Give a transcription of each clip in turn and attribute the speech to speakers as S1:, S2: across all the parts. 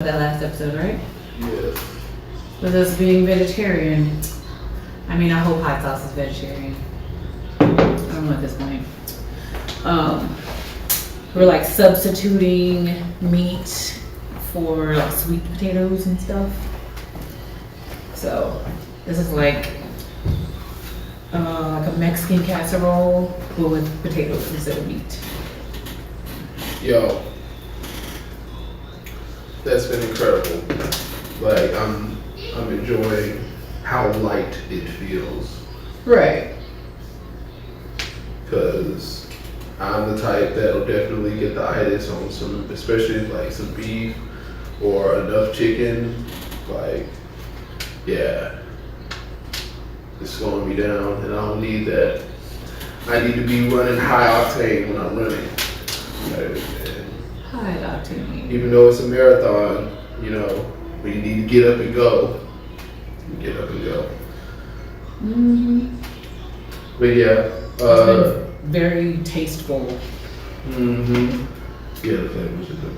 S1: that last episode, right?
S2: Yes.
S1: With us being vegetarian. I mean, I hope hot sauce is vegetarian. I don't know at this point. We're like substituting meat for like sweet potatoes and stuff. So this is like a Mexican casserole, but with potatoes instead of meat.
S2: Yo, that's been incredible. Like I'm enjoying how light it feels.
S1: Right.
S2: Cause I'm the type that'll definitely get the itis on some, especially like some beef or enough chicken. Like, yeah, it's slowing me down, and I don't need that. I need to be running high octane when I'm running.
S1: High octane.
S2: Even though it's a marathon, you know, when you need to get up and go, you get up and go.
S1: Mm-hmm.
S2: But yeah,
S1: very tasteful.
S2: mm-hmm. Yeah, the flavors are good,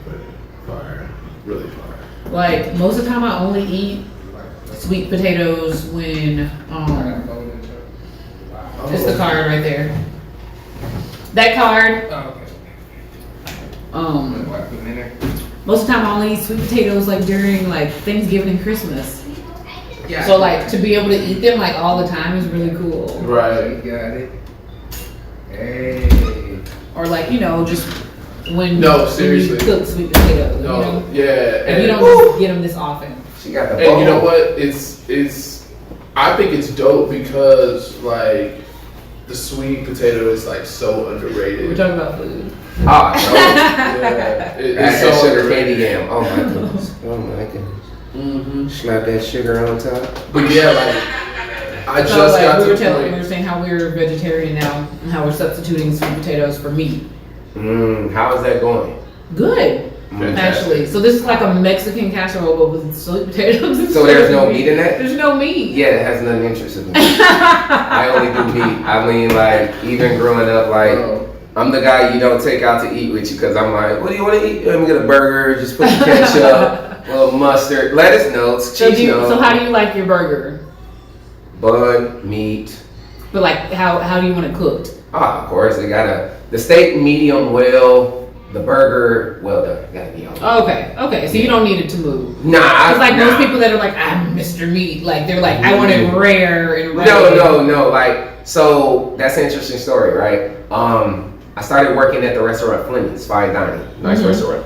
S2: fire, really fire.
S1: Like most of the time, I only eat sweet potatoes when it's the card right there. That card. Most of the time, I only eat sweet potatoes like during like Thanksgiving and Christmas.
S3: Yeah.
S1: So like to be able to eat them like all the time is really cool.
S2: Right.
S3: You got it. Hey.
S1: Or like, you know, just when
S2: seriously.
S1: you cook sweet potatoes.
S2: No,
S1: You know?
S2: yeah,
S1: And you don't just get them this often.
S3: She got the.
S2: And you know what? It's. I think it's dope because like the sweet potato is like so underrated.
S1: We're talking about food.
S3: Ah, no.
S2: Yeah, it's
S3: That's
S2: so
S3: that sugar
S2: underrated.
S3: candy yam. Oh my goodness. Oh my goodness.
S2: Mm-hmm.
S3: Slap that sugar on top.
S2: But yeah, like I
S1: So
S2: just
S1: like
S2: got
S1: we
S2: to
S1: were
S2: the
S1: we were saying how we're vegetarian now and how we're substituting sweet potatoes for meat.
S3: How is that going?
S1: Good,
S2: Fantastic.
S1: actually. So this is like a Mexican casserole but with sweet potatoes.
S3: So there's no meat in that?
S1: There's no meat.
S3: Yeah, it has nothing interesting to me. I only do meat. I mean, like, even growing up, like, I'm the guy you don't take out to eat with you because I'm like, what do you want to eat? Let me get a burger, just put the ketchup, a little mustard, lettuce notes, cheese notes.
S1: So how do you like your burger?
S3: Bun, meat.
S1: But like how do you want it cooked?
S3: Ah, of course, the steak medium well, the burger well done. Gotta be all
S1: Okay. So you don't need it to move.
S3: Nah,
S1: It's like
S3: nah.
S1: most people that are like, I'm Mr. Meat. Like they're like, I want it rare and rare.
S3: No. Like, so that's an interesting story, right? I started working at the restaurant Fleming's Fine Dining, nice restaurant.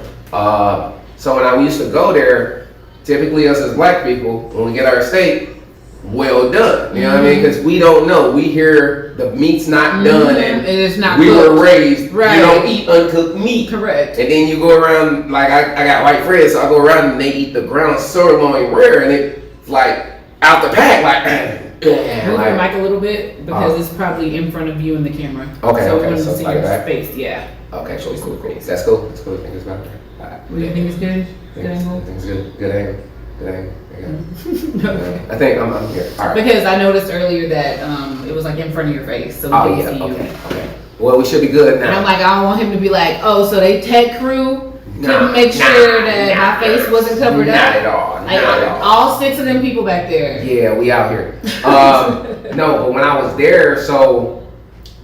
S3: So when I used to go there, typically us as black people, when we get our steak, well done. You know what I mean? Because we don't know. We hear the meat's not done, and
S1: it is not.
S3: we
S1: cooked.
S3: were raised.
S1: Right.
S3: You don't eat uncooked meat.
S1: Correct.
S3: And then you go around, like I got white friends, so I go around and they eat the ground sirloin rare, and it's like out the pack, like.
S1: Move your mic a little bit because it's probably in front of you in the camera.
S3: Okay,
S1: So
S3: okay,
S1: we want
S3: so
S1: to see
S3: like
S1: your
S3: that?
S1: space. Yeah.
S3: Okay, cool. That's cool. I think it's about right.
S1: What do you think is good? Good angle?
S3: I think it's good. Good angle.
S1: Okay.
S3: I think I'm here. All right.
S1: Because I noticed earlier that it was like in front of your face, so we
S3: Oh
S1: can
S3: yeah.
S1: see you.
S3: Okay. Well, we should be good
S1: And I'm
S3: now.
S1: like, I don't want him to be like, oh, so they tech crew couldn't make sure that my face wasn't covered up.
S3: Not at all. Not
S1: Like,
S3: at all.
S1: all 6 of them people back there.
S3: Yeah, we out here. No, but when I was there, so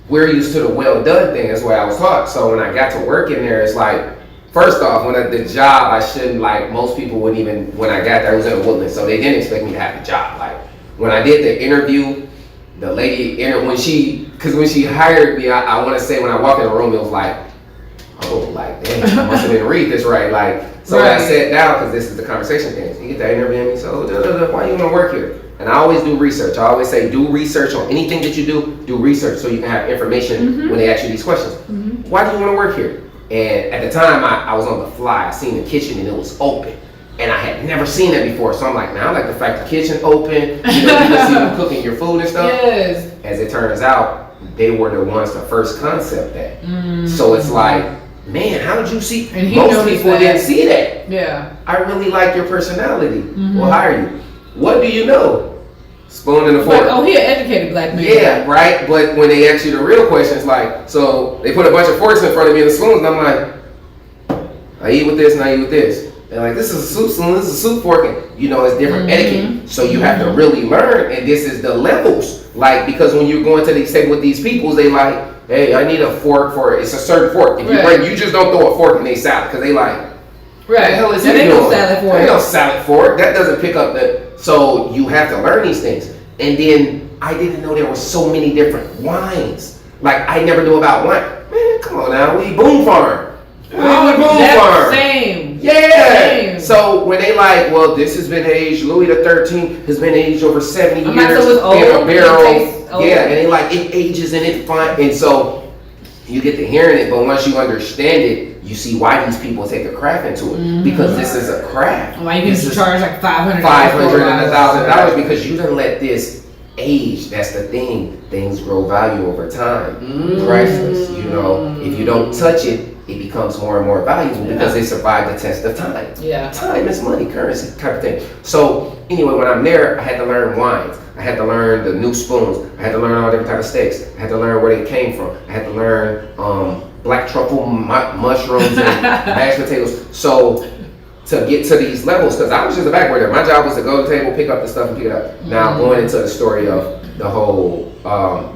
S3: we're used to the well done thing. That's what I was taught. So when I got to work in there, it's like, first off, when the job, I shouldn't, like, most people wouldn't even, when I got there, I was in Woodland, so they didn't expect me to have the job. Like, when I did the interview, the lady, when she hired me, I want to say when I walked in the room, it was like, oh, like, damn, I must have didn't read this right. Like, so when I sat down, because this is the conversation thing, you get that interview, and me, so, why you want to work here? And I always do research. I always say, do research on anything that you do research so you can have information when they ask you these questions. Why do you want to work here? And at the time, I was on the fly. I seen the kitchen and it was open. And I had never seen that before. So I'm like, man, I like the fact the kitchen open. You know, you can see them cooking your food and stuff.
S1: Yes.
S3: As it turns out, they were the ones to first concept that. So it's like, man, how did you see?
S1: And he
S3: Most
S1: noticed
S3: people
S1: that.
S3: didn't see that.
S1: Yeah.
S3: I really like your personality. We'll hire you. What do you know? Spoon and a fork.
S1: Like, oh, he an educated black man.
S3: Yeah, right. But when they ask you the real questions, like, so they put a bunch of forks in front of me and the spoons, and I'm like, I eat with this and I eat with this. They're like, this is a soup spoon, this is a soup fork, and it's different etiquette. So you have to really learn, and this is the levels. Like, because when you're going to these table with these peoples, they like, hey, I need a fork for it. It's a certain fork. If you bring, you just don't throw a fork in they salad, because they like, what the hell is he doing?
S1: No salad fork.
S3: Ain't no salad fork. That doesn't pick up the. So you have to learn these things. And then I didn't know there were so many different wines. Like, I never knew about wine. Man, come on now, we Boom Farm.
S1: Same.
S3: Yeah.
S1: Same.
S3: So when they like, well, this has been aged, Louis the 13th has been aged over 70 years
S1: so it's old,
S3: in a barrel.
S1: Yeah,
S3: and they like, it ages and it fine. And so you get to hearing it, but once you understand it, you see why these people take a craft into it. Because this is a craft.
S1: Why you can charge like $500
S3: and $1,000 because you done let this age. That's the thing. Things grow value over time. Priceless. If you don't touch it, it becomes more and more valuable because they survive the test of time.
S1: Yeah.
S3: Time is money, currency type of thing. So anyway, when I'm there, I had to learn wines. I had to learn the new spoons. I had to learn all different types of steaks. I had to learn where they came from. I had to learn black truffle mushrooms and mashed potatoes. So to get to these levels, because I was just a backwarder. My job was to go to the table, pick up the stuff, and pick it up. Now going into the story of the whole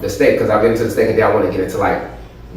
S3: the steak, because I'll get into the steak and then I want to get into like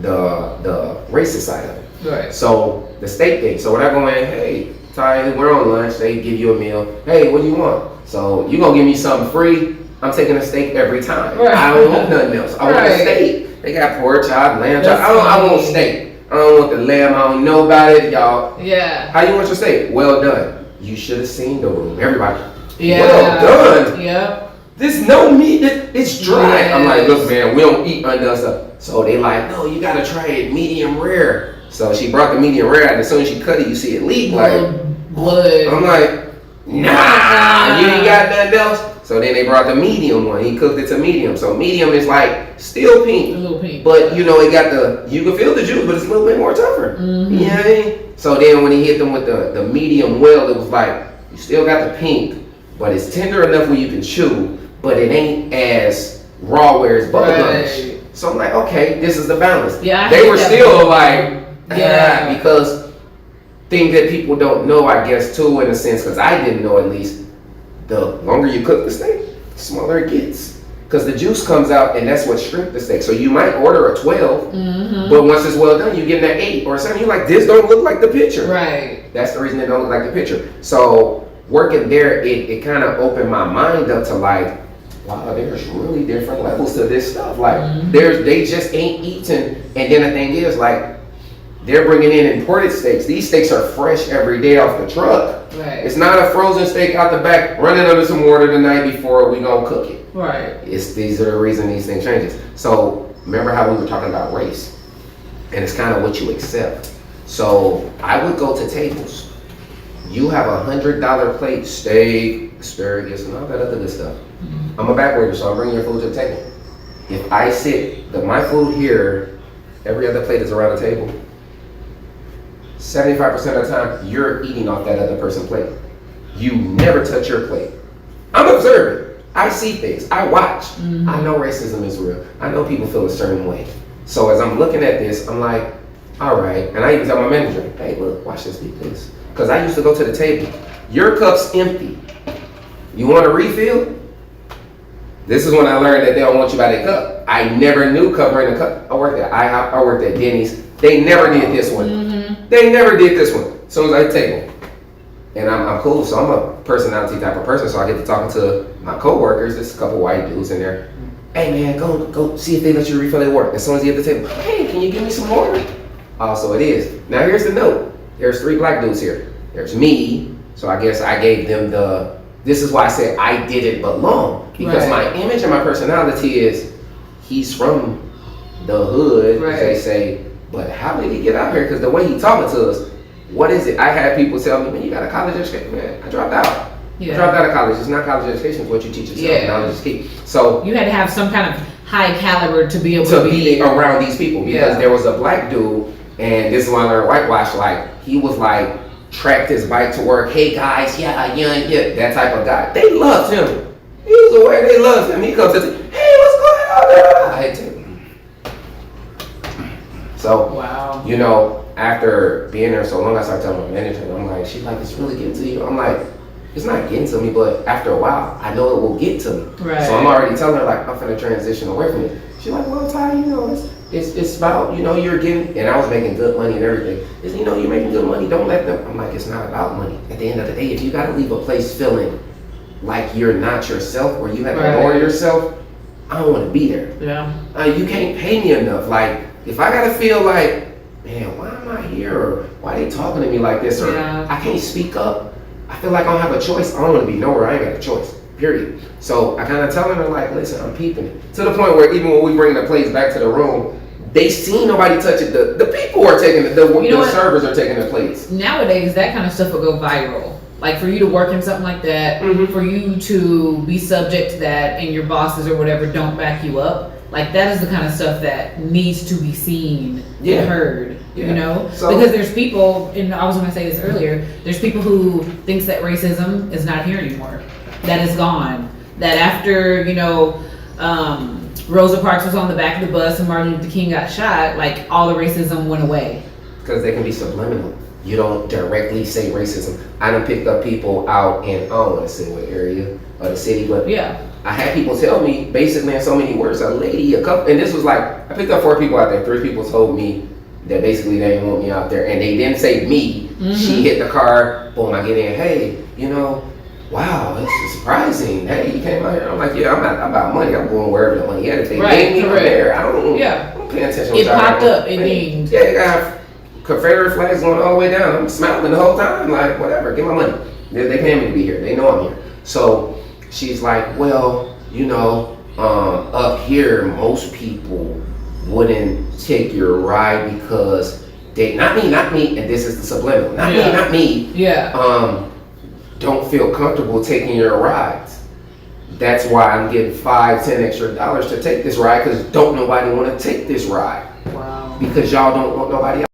S3: the racist side of it.
S1: Right.
S3: So the steak thing. So when I go in, hey, Ty, we're on lunch. They give you a meal. Hey, what do you want? So you gonna give me something free? I'm taking a steak every time.
S1: Right.
S3: I don't want nothing else. I want a steak. They got pork chop, lamb chop. I want steak. I don't want the lamb. I don't know about it, y'all.
S1: Yeah.
S3: How you want your steak? Well done. You should have seen the room. Everybody.
S1: Yeah.
S3: Well done.
S1: Yep.
S3: There's no meat. It's dry.
S1: Yes.
S3: I'm like, look, man, we don't eat undone stuff. So they like, no, you gotta try it medium rare. So she brought the medium rare, and as soon as she cut it, you see it leak. Like
S1: blood.
S3: I'm like, nah, you ain't got nothing else. So then they brought the medium one. He cooked it to medium. So medium is like still pink,
S1: a little pink,
S3: but it got you can feel the juice, but it's a little bit more tougher. You know what I mean? So then when he hit them with the medium well, it was like you still got the pink, but it's tender enough where you can chew, but it ain't as raw where it's bubblegum. So I'm like, okay, this is the balance.
S1: Yeah,
S3: they were still like,
S1: yeah,
S3: because things that people don't know, I guess, too, in a sense, because I didn't know at least, the longer you cook the steak, the smaller it gets. Because the juice comes out, and that's what shrimp the steak. So you might order a 12, but once it's well done, you get an 8 or 7. You're like, this don't look like the picture.
S1: Right.
S3: That's the reason it don't look like the picture. So working there, it kind of opened my mind up to like, wow, there's really different levels to this stuff. Like, they just ain't eating. And then the thing is, like, they're bringing in imported steaks. These steaks are fresh every day off the truck.
S1: Right.
S3: It's not a frozen steak out the back, running under some water the night before we gonna cook it.
S1: Right.
S3: These are the reason these things changes. So remember how we were talking about race, and it's kind of what you accept. So I would go to tables. You have $100 plate, steak, asparagus, and all that other good stuff. I'm a backwater, so I'm bringing your food to the table. If I sit, my food here, every other plate is around the table. 75% of the time, you're eating off that other person's plate. You never touch your plate. I'm observant. I see things. I watch. I know racism is real. I know people feel a certain way. So as I'm looking at this, I'm like, all right. And I even tell my manager, hey, look, watch this, please. Because I used to go to the table. Your cup's empty. You want a refill? This is when I learned that they don't want you by their cup. I never knew covering the cup. I worked at IHOP, I worked at Denny's. They never did this one. They never did this one. As soon as I table. And I'm cool, so I'm a personality type of person, so I get to talking to my coworkers. There's a couple white dudes in there. Hey man, go see if they let you refill their water. As soon as you get the table, hey, can you give me some water? So it is. Now here's the note. There's 3 black dudes here. There's me, so I guess I gave them this is why I said I didn't belong. Because my image and my personality is, he's from the hood, as they say, but how did he get out here? Because the way he talking to us, what is it? I had people tell me, man, you got a college education. Man, I dropped out. I dropped out of college. It's not college education, it's what you teach yourself. Knowledge is key. So
S1: you had to have some kind of high caliber to be able
S3: to be around these people, because there was a black dude, and this is when I learned whitewash, like, he was like, tracked his bike to work. Hey guys, yeah, that type of guy. They loved him. He was aware they loved him. He comes to me, hey, what's going on there? I hate him. So,
S1: wow.
S3: you know, after being there so long, I started telling my manager, and I'm like, she's like, it's really getting to you. I'm like, it's not getting to me, but after a while, I know it will get to me.
S1: Right.
S3: So I'm already telling her, like, I'm finna transition away from it. She's like, well, Ty, you know, it's about, you know, you're getting, and I was making good money and everything. It's, you know, you're making good money, don't let them. I'm like, it's not about money. At the end of the day, if you gotta leave a place feeling like you're not yourself, or you have to lower yourself, I don't wanna be there.
S1: Yeah.
S3: You can't pay me enough. Like, if I gotta feel like, man, why am I here? Or why are they talking to me like this? Or I can't speak up. I feel like I don't have a choice. I don't want to be nowhere. I ain't got a choice. Period. So I kind of telling her like, listen, I'm peeping it. To the point where even when we bring the plates back to the room, they see nobody touch it. The people are taking the servers are taking the plates.
S1: Nowadays, that kind of stuff will go viral. Like for you to work in something like that, for you to be subject to that, and your bosses or whatever don't back you up. Like that is the kind of stuff that needs to be seen and heard, you know? So, because there's people, and I was gonna say this earlier, there's people who thinks that racism is not here anymore. That is gone. That after, you know, Rosa Parks was on the back of the bus and Martin Luther King got shot, like all the racism went away.
S3: Because they can be subliminal. You don't directly say racism. I done picked up people out in, I don't wanna say what area of the city, but I had people tell me, basically in so many words, a lady, a couple, and this was like, I picked up 4 people out there. 3 people told me that basically they didn't want me out there, and they didn't say me. She hit the car, boom, I get in, hey, you know, wow, that's surprising. Hey, you came out here. I'm like, yeah, I'm not about money. I'm going wherever the money is. If they name me, I'm there. I don't pay attention.
S1: It popped up, it dinged.
S3: Yeah, they got Confederate flags going all the way down. I'm smiling the whole time, like, whatever, get my money. They paying me to be here. They know I'm here. So she's like, well, you know, up here, most people wouldn't take your ride because they, not me, and this is the subliminal, not me, don't feel comfortable taking your rides. That's why I'm getting $5-10 extra to take this ride, because don't nobody want to take this ride.
S1: Wow.
S3: Because y'all don't want nobody else.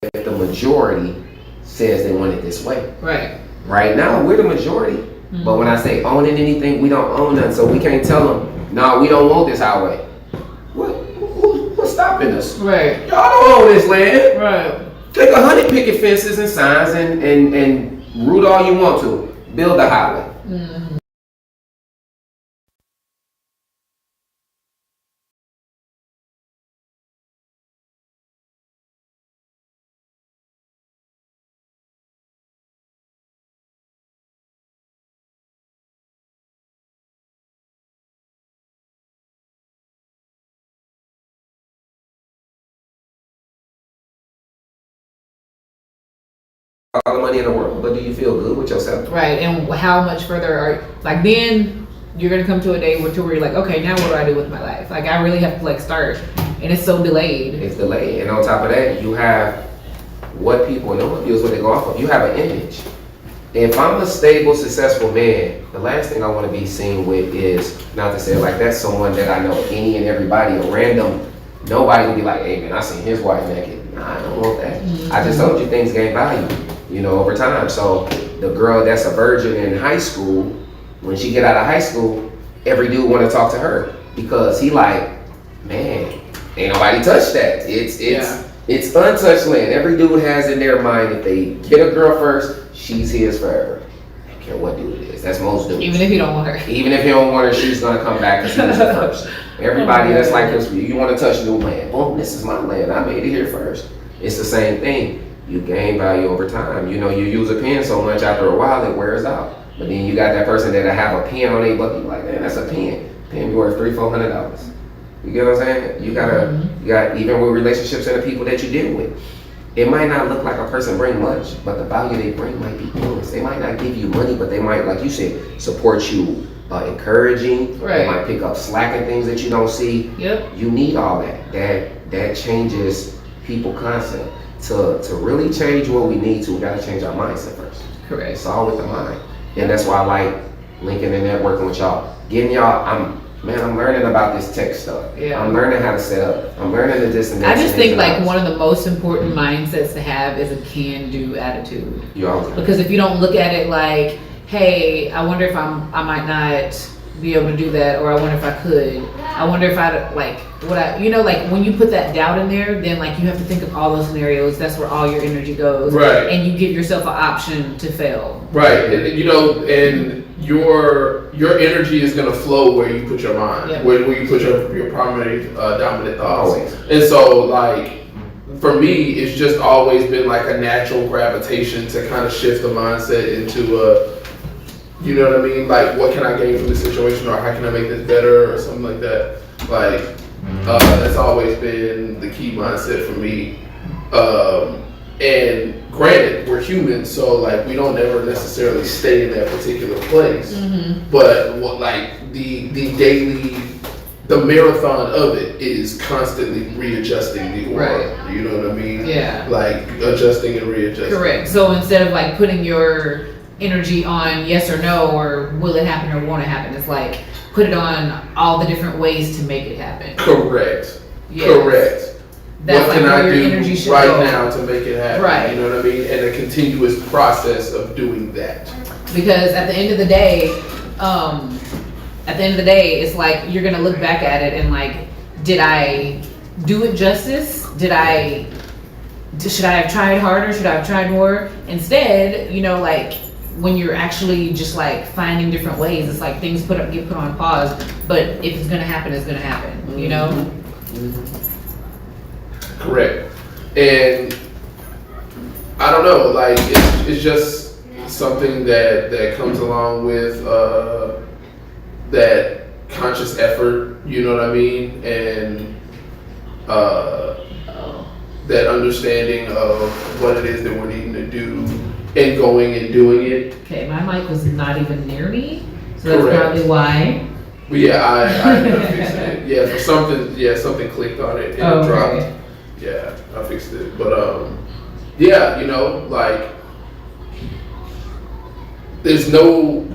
S3: if the majority says they want it this way.
S1: Right.
S3: Right now, we're the majority. Mm-hmm. But when I say owning anything, we don't own nothing. So we can't tell them, no, we don't want this highway. What's stopping us?
S1: Right.
S3: Y'all don't own this land.
S1: Right.
S3: Take 100 picket fences and signs and root all you want to. Build a highway. Mm-hmm. All the money in the world, but do you feel good with yourself?
S1: Right, and how much further are, like, then you're gonna come to a day where you're like, okay, now what do I do with my life? Like, I really have to like start, and it's so delayed.
S3: It's delayed, and on top of that, you have what people know of you is what they go off of. You have an image. If I'm a stable, successful man, the last thing I want to be seen with is, not to say it like that, someone that I know any and everybody, a random, nobody will be like, hey man, I seen his wife naked. Nah, I don't want that. Mm-hmm. I just told you things gain value, over time. So the girl that's a virgin in high school, when she get out of high school, every dude want to talk to her because he like, man, ain't nobody touched that. It's untouched land. Every dude has in their mind, if they get a girl first, she's his forever. I don't care what dude it is. That's most dudes.
S1: Even if you don't want her.
S3: Even if you don't want her, she's gonna come back because she was the first. Everybody that's like this, you want to touch new land. Boom, this is my land. I made it here first. It's the same thing. You gain value over time. You use a pen so much, after a while it wears out. But then you got that person that have a pen on their bucket, like, man, that's a pen. Pen be worth $300-$400. You get what I'm saying? You got even with relationships and the people that you deal with. It might not look like a person bring much, but the value they bring might be endless. They might not give you money, but they might, like you said, support you, encouraging. Right. They might pick up slack and things that you don't see. Yep. You need all that. That changes people concept. To really change what we need to, we gotta change our mindset first. Correct. It's all with the mind. And that's why I like linking and networking with y'all. Getting y'all, I'm learning about this tech stuff. Yeah. I'm learning how to set up. I'm learning this and that.
S1: I just think like one of the most important mindsets to have is a can-do attitude. Because if you don't look at it like, hey, I wonder if I might not be able to do that, or I wonder if I could. I wonder if I like when you put that doubt in there, then like you have to think of all those scenarios. That's where all your energy goes. Right. And you give yourself an option to fail.
S2: Right. And your energy is gonna flow where you put your mind, where you put your primary dominant thoughts. Always. And so like for me, it's just always been like a natural gravitation to kind of shift the mindset into a, you know what I mean? Like, what can I gain from this situation, or how can I make this better, or something like that. Like, that's always been the key mindset for me. And granted, we're humans, so like we don't ever necessarily stay in that particular place. Mm-hmm. But the marathon of it is constantly readjusting the aura. Right. You know what I mean? Yeah. Like adjusting and readjusting.
S1: Correct. So instead of like putting your energy on yes or no, or will it happen or won't it happen, it's like put it on all the different ways to make it happen.
S2: Correct. Yes. Correct.
S1: That's what can I
S2: do right now to make it happen? Right. You know what I mean? And a continuous process of doing that.
S1: Because at the end of the day, it's like you're gonna look back at it and like, did I do it justice? Should I have tried harder? Should I have tried more? Instead, like when you're actually just like finding different ways, it's like things get put on pause. But if it's gonna happen, it's gonna happen. Mm-hmm.
S2: Correct. And I don't know, like it's just something that comes along with that conscious effort, you know what I mean? And that understanding of what it is that we're needing to do and going and doing it.
S1: Okay, my mic was not even near me, so that's probably why.
S2: But yeah, I fixed it. Yeah, something clicked on it and it dropped. Yeah, I fixed it. But like there's no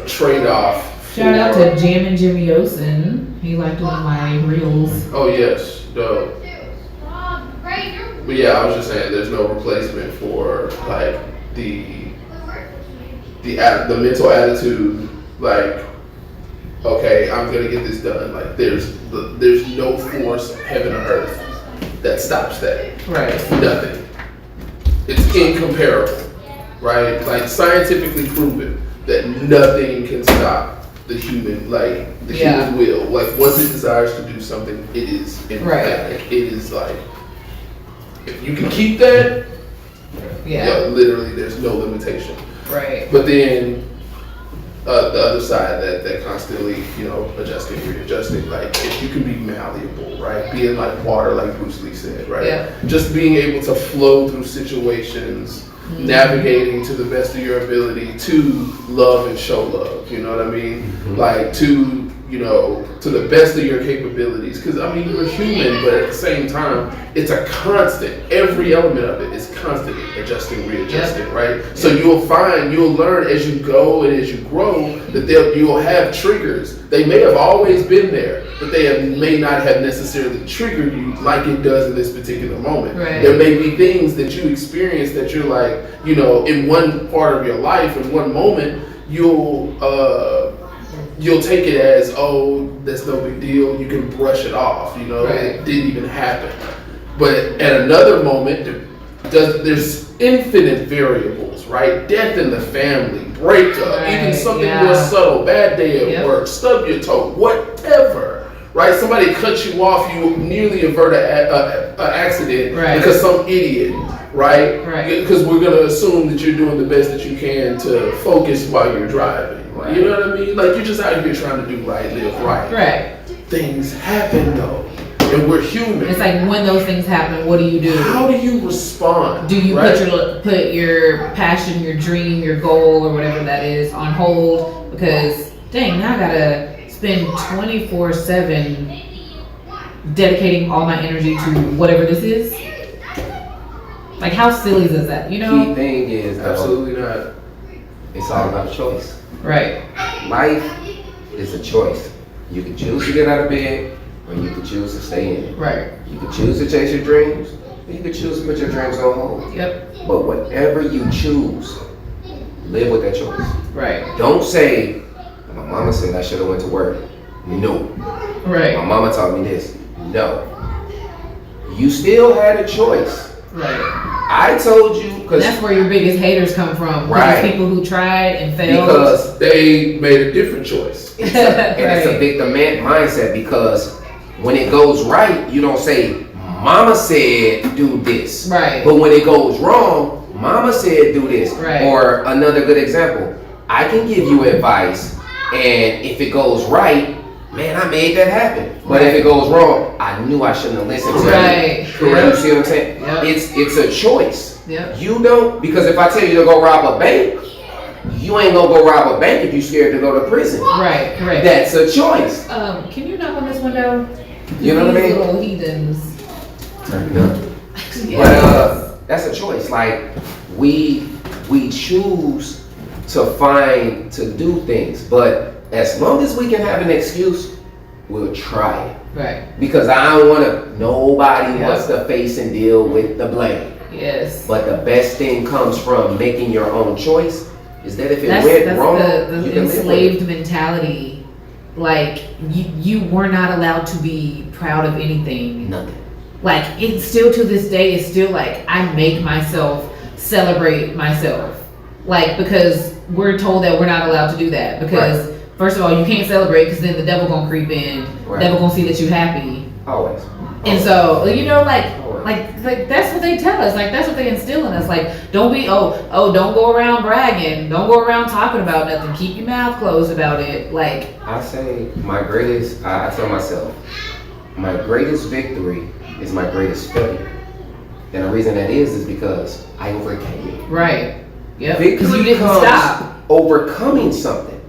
S2: trade-off.
S1: Shout out to Jammin' Jimmy Osen. He liked one of my reels.
S2: Oh yes, dope. But yeah, I was just saying, there's no replacement for like the mental attitude. Like, okay, I'm gonna get this done. Like, there's no force, heaven or earth, that stops that.
S1: Right.
S2: Nothing. It's incomparable, right? Like, scientifically proven that nothing can stop the human, like human will. Like, once it desires to do something, it is emphatic. It is like, if you can keep that, literally, there's no limitation.
S1: Right.
S2: But then the other side, that constantly, adjusting, readjusting, like, if you can be malleable, right? Being like water, like Bruce Lee said, right?
S1: Yeah.
S2: Just being able to flow through situations, navigating to the best of your ability to love and show love, you know what I mean?
S3: Mm-hmm.
S2: Like, to the best of your capabilities. Because, I mean, you're human, but at the same time, it's a constant. Every element of it is constantly adjusting, readjusting, right? So you'll learn as you go and as you grow that you'll have triggers. They may have always been there, but may not have necessarily triggered you like it does in this particular moment.
S1: Right.
S2: There may be things that you experience that you're like, in one part of your life, in one moment, you'll take it as, oh, that's no big deal. You can brush it off, It didn't even happen. But at another moment, there's infinite variables, right? Death in the family, breakup, even something more subtle, bad day at work, stub your toe, whatever, right? Somebody cuts you off, you nearly avert an accident because some idiot, right? Because we're going to assume that you're doing the best that you can to focus while you're driving. Right. You know what I mean? Like, you're just out here trying to do right, live right.
S1: Right.
S2: Things happen though, and we're human.
S1: It's like, when those things happen, what do you do?
S2: How do you respond? Do you
S1: put your passion, your dream, your goal, or whatever that is on hold? Because, dang, now I gotta spend 24/7 dedicating all my energy to whatever this is. Like, how silly is that?
S3: Key thing is,
S2: absolutely not.
S3: It's all about choice.
S1: Right.
S3: Life is a choice. You can choose to get out of bed, or you can choose to stay in it.
S1: Right.
S3: You can choose to chase your dreams, or you can choose to put your dreams on hold.
S1: Yep.
S3: But whatever you choose, live with that choice.
S1: Right.
S3: Don't say, my mama said I should have went to work. No.
S1: Right.
S3: My mama taught me this. No. You still had a choice.
S1: Right.
S3: I told you, because
S1: that's where your biggest haters come from.
S3: Right.
S1: People who tried and failed.
S3: Because
S2: they made a different choice.
S3: It's a victim mindset, because when it goes right, you don't say, mama said do this.
S1: Right.
S3: But when it goes wrong, mama said do this.
S1: Right.
S3: Or another good example, I can give you advice, and if it goes right, man, I made that happen. But if it goes wrong, I knew I shouldn't have listened to you.
S1: Right.
S3: You see what I'm saying?
S1: Yep.
S3: It's a choice.
S1: Yep.
S3: You don't, because if I tell you to go rob a bank, you ain't gonna go rob a bank if you're scared to go to prison.
S1: Right, correct.
S3: That's a choice.
S1: Can you knock on this window?
S3: You know what I mean?
S1: These little heathens.
S3: Turn it up.
S1: Yes.
S3: But that's a choice. Like, we choose to do things, but as long as we can have an excuse, we'll try it.
S1: Right.
S3: Because nobody wants to face and deal with the blame.
S1: Yes.
S3: But the best thing comes from making your own choice, is that if it went wrong,
S1: the
S3: you can
S1: enslaved
S3: live with it.
S1: mentality. Like, you were not allowed to be proud of anything.
S3: Nothing.
S1: Like, it's still to this day, it's still like, I make myself celebrate myself. Like, because we're told that we're not allowed to do that. Because first of all, you can't celebrate, because then the devil gonna creep in.
S3: Right.
S1: Devil gonna see that you're happy.
S3: Always.
S1: And so, like that's what they tell us. Like, that's what they instill in us. Like, don't be, don't go around bragging. Don't go around talking about nothing. Keep your mouth closed about it. Like,
S3: I say I tell myself, my greatest victory is my greatest failure. And the reason that is because I overcame it.
S1: right. Yep.
S3: Victory
S1: Because you didn't
S3: comes
S1: stop.
S3: overcoming something.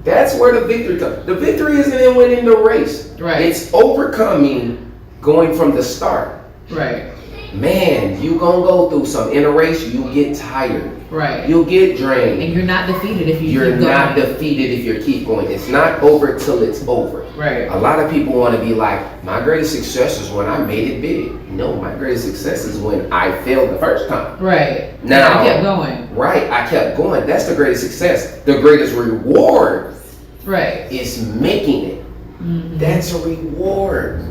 S3: That's where the victory comes. The victory isn't in winning the race.
S1: Right.
S3: It's overcoming, going from the start.
S1: Right.
S3: Man, you gonna go through some. In a race, you get tired.
S1: Right.
S3: You'll get drained.
S1: And you're not defeated if
S3: You're
S1: keep going.
S3: not defeated if you keep going. It's not over till it's over.
S1: Right.
S3: A lot of people want to be like, my greatest success is when I made it big. No, my greatest success is when I failed the first time.
S1: Right.
S3: Now,
S1: I kept going.
S3: Right, I kept going. That's the greatest success. The greatest reward is making it.
S1: Mm-hmm.
S3: That's a reward.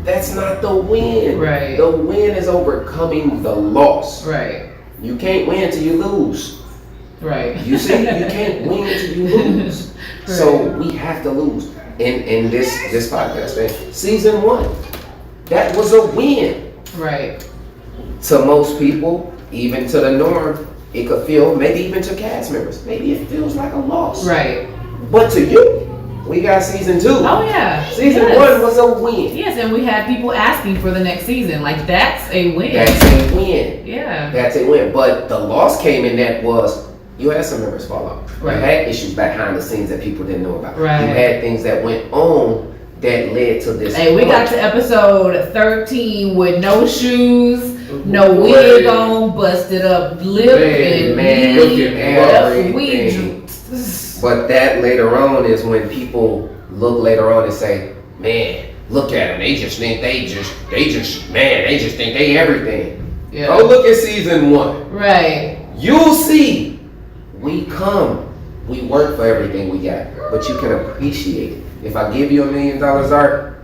S3: That's not the win.
S1: Right.
S3: The win is overcoming the loss.
S1: Right.
S3: You can't win till you lose.
S1: Right.
S3: You see, you can't win till you lose.
S1: Right.
S3: So we have to lose. In this podcast, man, season 1, that was a win.
S1: Right.
S3: To most people, even to the norm, it could feel, maybe even to cast members, maybe it feels like a loss.
S1: Right.
S3: But to you, we got season 2.
S1: Oh yeah.
S3: Season 1 was a win.
S1: Yes, and we had people asking for the next season. Like, that's a win.
S3: That's a win.
S1: Yeah.
S3: That's a win. But the loss came in that was, you had some members fall off.
S1: Right.
S3: You had issues behind the scenes that people didn't know about.
S1: Right.
S3: You had things that went on that led to this.
S1: Hey, we got to episode 13 with no shoes, no wig on, busted up lip, and
S3: everything. But that later on is when people look later on and say, man, look at them. They just think they just think they everything.
S1: Yeah.
S3: Go look at season 1.
S1: Right.
S3: You'll see. We come, we work for everything we got, but you can appreciate it. If I give you $1 million, Art,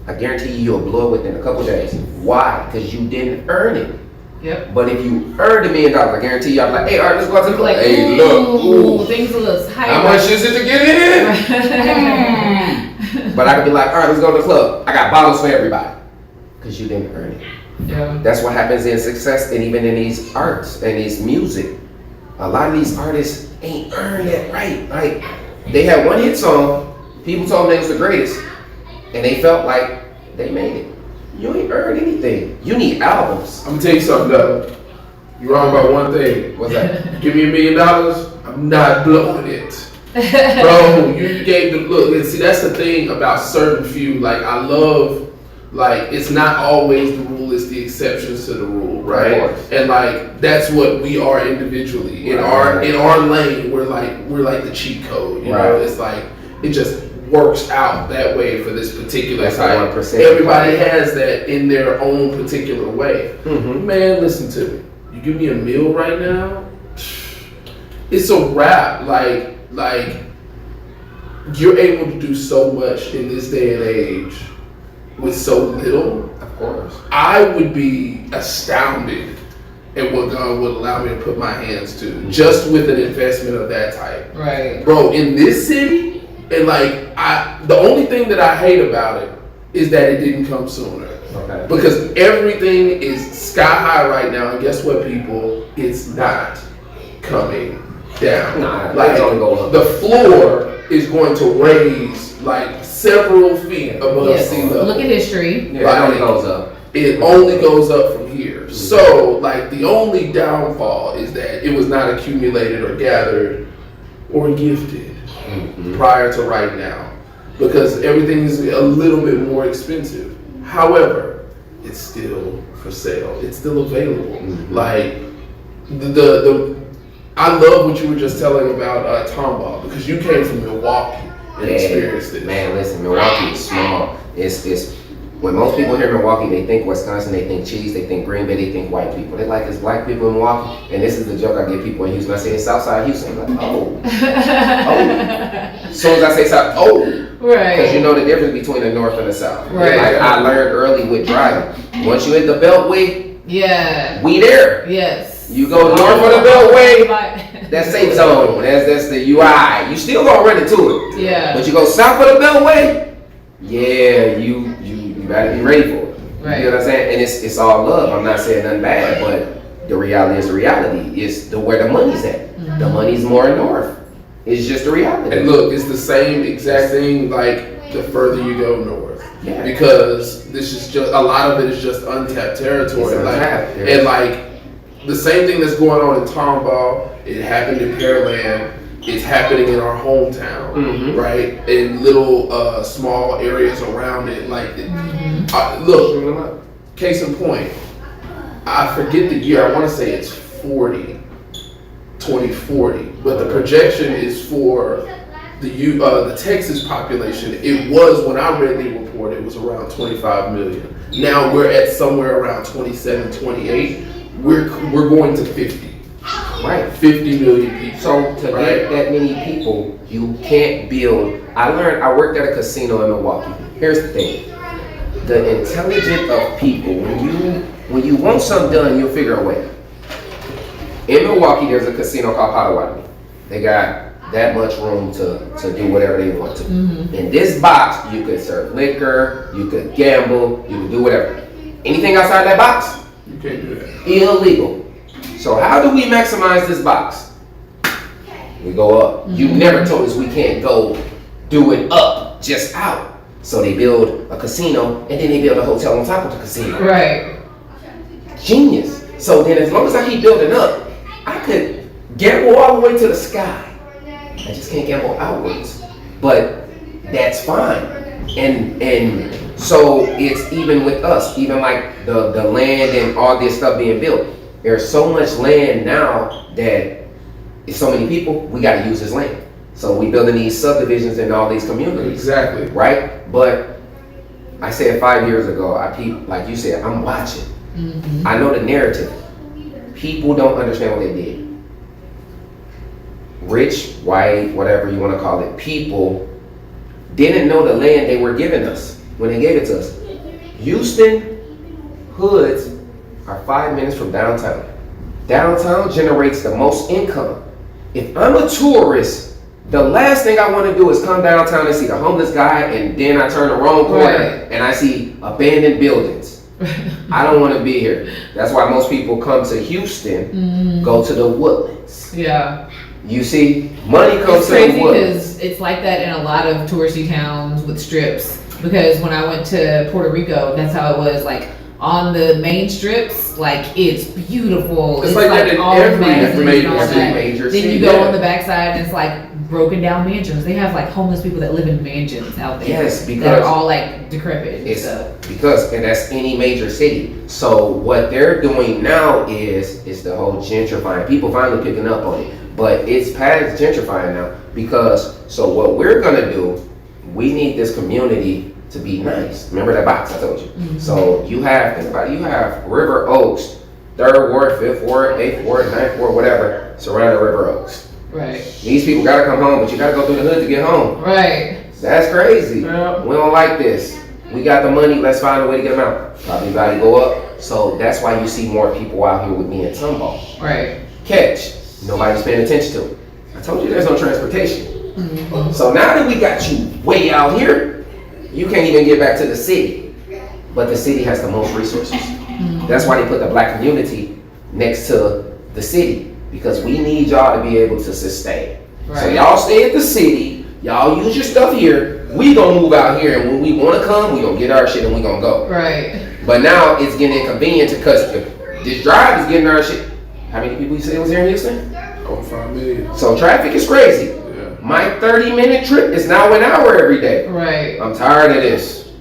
S3: I guarantee you'll blow it within a couple days. Why? Because you didn't earn it.
S1: Yep.
S3: But if you earned $1 million, I guarantee you, I'm like, hey, Art, let's go out to the club.
S1: Like,
S3: Hey, look,
S1: ooh, things a little higher.
S3: how much is it to get in? But I could be like, all right, let's go to the club. I got bottles for everybody. Because you didn't earn it.
S1: Yeah.
S3: That's what happens in success and even in these arts and these music. A lot of these artists ain't earned that right. Like, they had one hit song, people told them they was the greatest, and they felt like they made it. You ain't earned anything. You need albums.
S2: I'm gonna tell you something though. You're wrong about one thing.
S3: What's that?
S2: Give me $1 million, I'm not blowing it. Bro, you gave the look. And see, that's the thing about certain few. Like, I love, like, it's not always the rule, it's the exceptions to the rule, right? And like, that's what we are individually. In our lane, we're like the cheat code. You know, it's like, it just works out that way for this particular type. Everybody has that in their own particular way. Mm-hmm. Man, listen to me. You give me a meal right now, it's a wrap. Like you're able to do so much in this day and age with so little.
S3: Of course.
S2: I would be astounded at what God would allow me to put my hands to, just with an investment of that type.
S1: Right.
S2: Bro, in this city, and like, the only thing that I hate about it is that it didn't come sooner.
S3: Okay.
S2: Because everything is sky high right now, and guess what, people? It's not coming down.
S3: Nah,
S2: like,
S3: it's only going up.
S2: The floor is going to raise like several feet above sea level.
S1: Look at history.
S3: Yeah, it only goes up.
S2: It only goes up from here. Mm-hmm. So, like, the only downfall is that it was not accumulated or gathered or gifted prior to right now, because everything is a little bit more expensive. However, it's still for sale. It's still available. Mm-hmm. Like, I love what you were just telling about Tomball, because you came from Milwaukee and experienced it.
S3: Man, listen, Milwaukee is small. It's when most people hear Milwaukee, they think Wisconsin, they think cheese, they think Green Bay, they think white people. They like, it's black people in Milwaukee, and this is the joke I give people in Houston. I say it's Southside Houston. I'm like, oh. As soon as I say South,
S1: right.
S3: Because you know the difference between the North and the South.
S1: Right.
S3: Like, I learned early with driving. Once you hit the Beltway, we there.
S1: Yes.
S3: You go north of the Beltway, that's safe zone. That's the UI. You still gonna run into it.
S1: Yeah.
S3: But you go south of the Beltway, yeah, you gotta be ready for it.
S1: Right.
S3: You know what I'm saying? And it's all love. I'm not saying nothing bad, but the reality is the reality. It's where the money's at. Mm-hmm. The money's more north. It's just the reality.
S2: And look, it's the same exact thing. Like, the further you go north.
S3: Yeah.
S2: Because this is just, a lot of it is just untapped territory.
S3: It's untapped,
S2: like, and like, the same thing that's going on in Tomball, it happened in Pearland, it's happening in our hometown, right? In little small areas around it. Like, look, case in point, I forget the year, I want to say it's 40, 20 2040, but the projection is for the Texas population. It was, when I read the report, it was around 25 million. Now we're at somewhere around 27, 28. We're going to 50.
S3: Right.
S2: 50 million people.
S3: So to get that many people, you can't build. I worked at a casino in Milwaukee. Here's the thing. The intelligence of people, when you want something done, you'll figure a way. In Milwaukee, there's a casino called Potawatomi. They got that much room to do whatever they want to. Mm-hmm. In this box, you could serve liquor, you could gamble, you could do whatever. Anything outside that box,
S2: you can't do that.
S3: Illegal. So how do we maximize this box? We go up. Mm-hmm. You never told us we can't go do it up, just out. So they build a casino, and then they build a hotel on top of the casino.
S1: Right.
S3: Genius. So then as long as I keep building up, I could gamble all the way to the sky. I just can't gamble outwards. But that's fine. And so it's even with us, even like the land and all this stuff being built. There's so much land now that it's so many people, we got to use this land. So we building these subdivisions in all these communities.
S2: Exactly.
S3: Right? But I said 5 years ago, like you said, I'm watching. Mm-hmm. I know the narrative. People don't understand what they did. Rich, white, whatever you want to call it, people didn't know the land they were giving us when they gave it to us. Houston hoods are 5 minutes from downtown. Downtown generates the most income. If I'm a tourist, the last thing I want to do is come downtown and see the homeless guy, and then I turn the wrong corner and I see abandoned buildings. I don't want to be here. That's why most people come to Houston, go to the Woodlands.
S1: Yeah.
S3: You see, money comes to
S1: crazy
S3: the Woodlands.
S1: because it's like that in a lot of touristy towns with strips. Because when I went to Puerto Rico, that's how it was. Like on the main strips, like it's beautiful.
S2: It's like that in every
S3: major
S1: Then
S3: city.
S1: you go on the backside and it's like broken down mansions. They have like homeless people that live in mansions out there.
S3: Yes, because
S1: that are all like decrepit.
S3: And that's any major city. So what they're doing now is the whole gentrifying. People finally picking up on it. But it's past gentrifying now so what we're gonna do, we need this community to be nice. Remember that box I told you? Mm-hmm. So you have River Oaks, 3rd Ward, 5th Ward, 8th Ward, 9th Ward, whatever, surrounding River Oaks.
S1: Right.
S3: These people gotta come home, but you gotta go through the hood to get home.
S1: Right.
S3: That's crazy.
S1: Yeah.
S3: We don't like this. We got the money, let's find a way to get them out. Probably value go up. So that's why you see more people out here with me in Tomball.
S1: Right.
S3: Catch. Nobody's paying attention to it. I told you there's no transportation.
S1: Mm-hmm.
S3: So now that we got you way out here, you can't even get back to the city. But the city has the most resources. Mm-hmm. That's why they put the black community next to the city. Because we need y'all to be able to sustain. Right. So y'all stay at the city, y'all use your stuff here, we gonna move out here, and when we wanna come, we gonna get our shit and we gonna go.
S1: Right.
S3: But now it's getting inconvenient because this drive is getting our shit. How many people you said was here in Houston?
S2: Over 5 million.
S3: So traffic is crazy.
S2: Yeah.
S3: My 30-minute trip is now an hour every day.
S1: Right.
S3: I'm tired of this.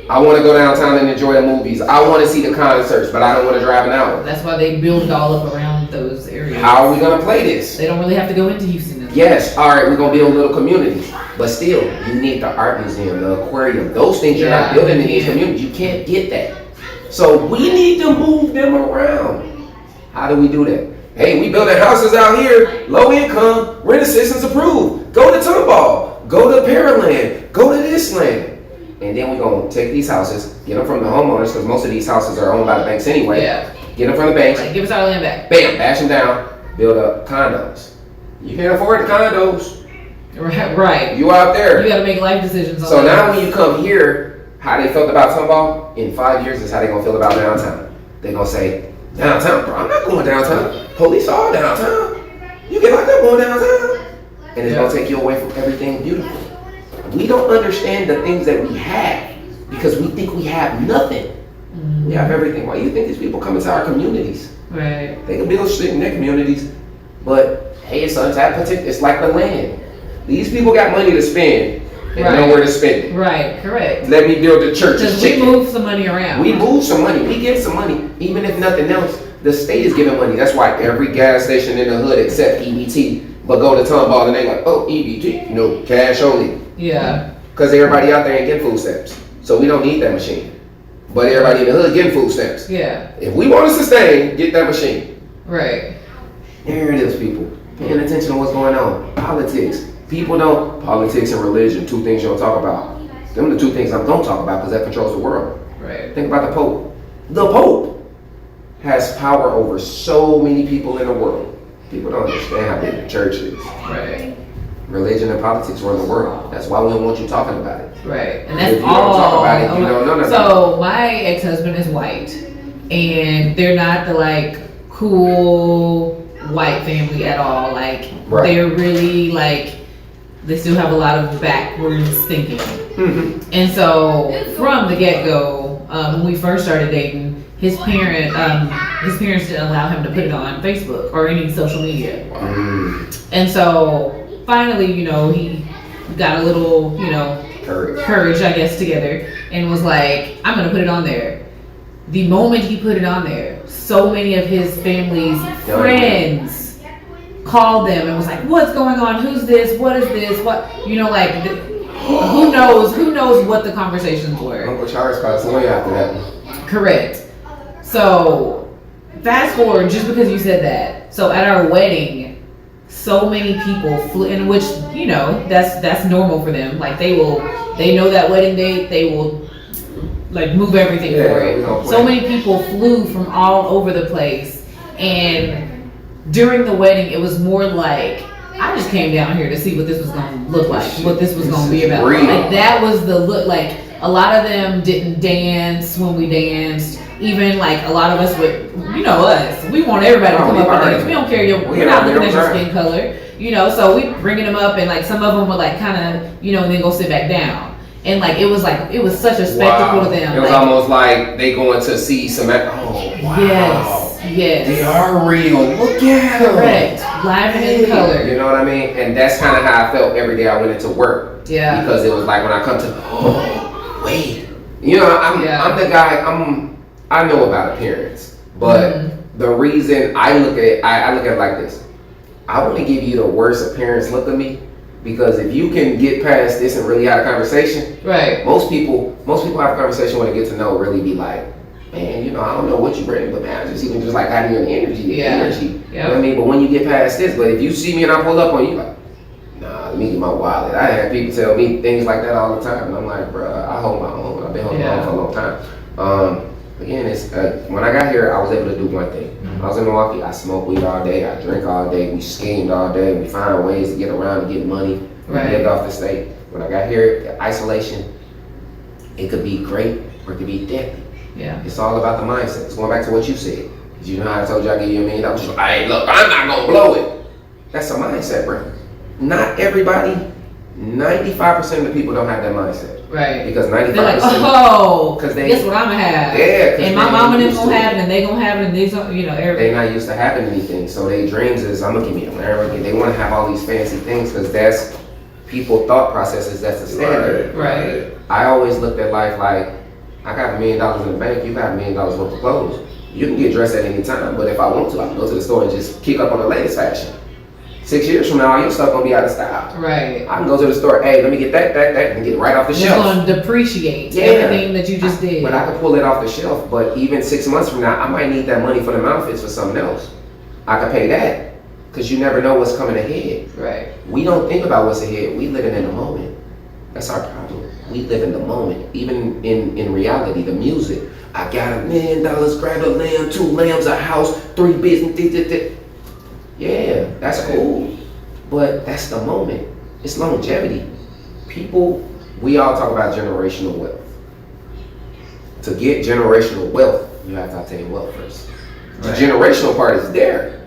S3: I want to go downtown and enjoy the movies. I want to see the concerts, but I don't want to drive an hour.
S1: That's why they build it all up around those areas.
S3: How are we going to play this?
S1: They don't really have to go into Houston.
S3: Yes, all right, we're going to build little communities. But still, you need the art museum, the aquarium. Those things you're not building in these communities. You can't get that. So we need to move them around. How do we do that? Hey, we building houses out here, low income, rent assistance approved. Go to Tomball, go to Pearland, go to this land. And then we're going to take these houses, get them from the homeowners, because most of these houses are owned by the banks anyway.
S1: Yeah.
S3: Get them from the banks.
S1: Like, give us our land back.
S3: Bam, bash them down, build up condos. You can't afford the condos.
S1: Right.
S3: You out there.
S1: You got to make life decisions.
S3: So now when you come here, how they felt about Tomball, in 5 years is how they going to feel about downtown. They going to say, downtown, bro, I'm not going downtown. Police are downtown. You get locked up going downtown. And it's going to take you away from everything beautiful. We don't understand the things that we have because we think we have nothing. Mm-hmm. We have everything. Why do you think these people come into our communities?
S1: Right.
S3: They can build shit in their communities, but hey, it's like the land. These people got money to spend and know where to spend it.
S1: Right, correct.
S3: Let me build the churches.
S1: Because we move some money around.
S3: We move some money. We get some money, even if nothing else. The state is giving money. That's why every gas station in the hood except EBT, but go to Tomball and they like, oh, EBT, no, cash only.
S1: Yeah.
S3: Because everybody out there ain't getting food stamps. So we don't need that machine. But everybody in the hood getting food stamps.
S1: Yeah.
S3: If we want to sustain, get that machine.
S1: Right.
S3: There it is, people. Paying attention to what's going on. Politics. People don't. Politics and religion, two things you don't talk about. Them are the two things I don't talk about because that controls the world.
S1: Right.
S3: Think about the Pope. The Pope has power over so many people in the world. People don't understand how big the church is.
S1: Right.
S3: Religion and politics run the world. That's why we don't want you talking about it.
S1: Right. And
S3: If
S1: that's
S3: you
S1: all.
S3: don't talk about it, you don't know nothing.
S1: So my ex-husband is white, and they're not the like cool white family at all. Like they're really like they still have a lot of backwards thinking.
S3: Mm-hmm.
S1: And so from the get-go, when we first started dating, his parents didn't allow him to put it on Facebook or any social media. And so finally, you know, he got a little, you know, courage, I guess, together and was like, I'm gonna put it on there. The moment he put it on there, so many of his family's friends called them and was like, what's going on? Who's this? What is this? What, you know, like, who knows what the conversations were.
S3: Uncle Charles passed away after that.
S1: Correct. So fast forward, just because you said that. So at our wedding, so many people flew, in which, you know, that's normal for them. Like they know that wedding date, they will like move everything for it. So many people flew from all over the place, and during the wedding, it was more like I just came down here to see what this was gonna look like, what this was gonna be about. Like that was the look. Like a lot of them didn't dance when we danced. Even like a lot of us would, you know us, we want everybody to come up and dance. We don't care, we're not looking at your skin color, you know, so we bringing them up and like some of them would like kind of, you know, and then go sit back down. And like, it was such a spectacle to them.
S3: It was like, almost like they going to see some, oh wow. Yes. They are real, look at them.
S1: Correct, live and in color.
S3: You know what I mean? And that's kind of how I felt every day I went into work.
S1: Yeah.
S3: Because it was like when I come to, oh, wait. You know, I'm the guy, I know about appearance, but the reason I look at it, I look at it like this. I want to give you the worst appearance look of me, because if you can get past this and really have a conversation,
S1: right?
S3: Most people have a conversation when they get to know, really be like, man, you know, I don't know what you bring, but man, I just even just like having your energy. You know what I mean? But when you get past this, but if you see me and I pull up on you, like, nah, let me get my wallet. I have people tell me things like that all the time, and I'm like, bruh, I hold my own. I've been holding my own for a long time. Again, it's when I got here, I was able to do one thing. I was in Milwaukee, I smoked weed all day, I drink all day, we schemed all day, we find ways to get around and get money. We lived off the state. When I got here, the isolation, it could be great or it could be deadly.
S1: Yeah.
S3: It's all about the mindset. It's going back to what you said. Cause you know how I told you I give you $1 million? Hey, look, I'm not gonna blow it. That's a mindset, bro. Not everybody, 95% of the people don't have that mindset.
S1: Right.
S3: Because 95%.
S1: They're like, oh, guess what I'm gonna have?
S3: Yeah.
S1: And my mama and them gonna have it, and they gonna have it, and these, you know, everything.
S3: They're not used to having anything, so their dreams is, I'm gonna give me a Lamborghini. They want to have all these fancy things because that's people thought processes. That's the standard.
S1: Right.
S3: I always looked at life like, I got $1 million in the bank. You got $1 million worth of clothes. You can get dressed at any time, but if I want to, I can go to the store and just kick up on the latest fashion. 6 years from now, all your stuff gonna be out of style.
S1: Right.
S3: I can go to the store, hey, let me get that, and get it right off the shelf.
S1: It's gonna depreciate everything that you just did.
S3: But I could pull it off the shelf, but even 6 months from now, I might need that money for them outfits for something else. I could pay that, because you never know what's coming ahead.
S1: Right.
S3: We don't think about what's ahead, we living in the moment. That's our problem. We live in the moment. Even in reality, the music. I got $1 million, grab a lamb, 2 lambs, a house, 3 business, yeah, that's cool, but that's the moment. It's longevity. People, we all talk about generational wealth. To get generational wealth, you have to obtain wealth first. The generational part is there.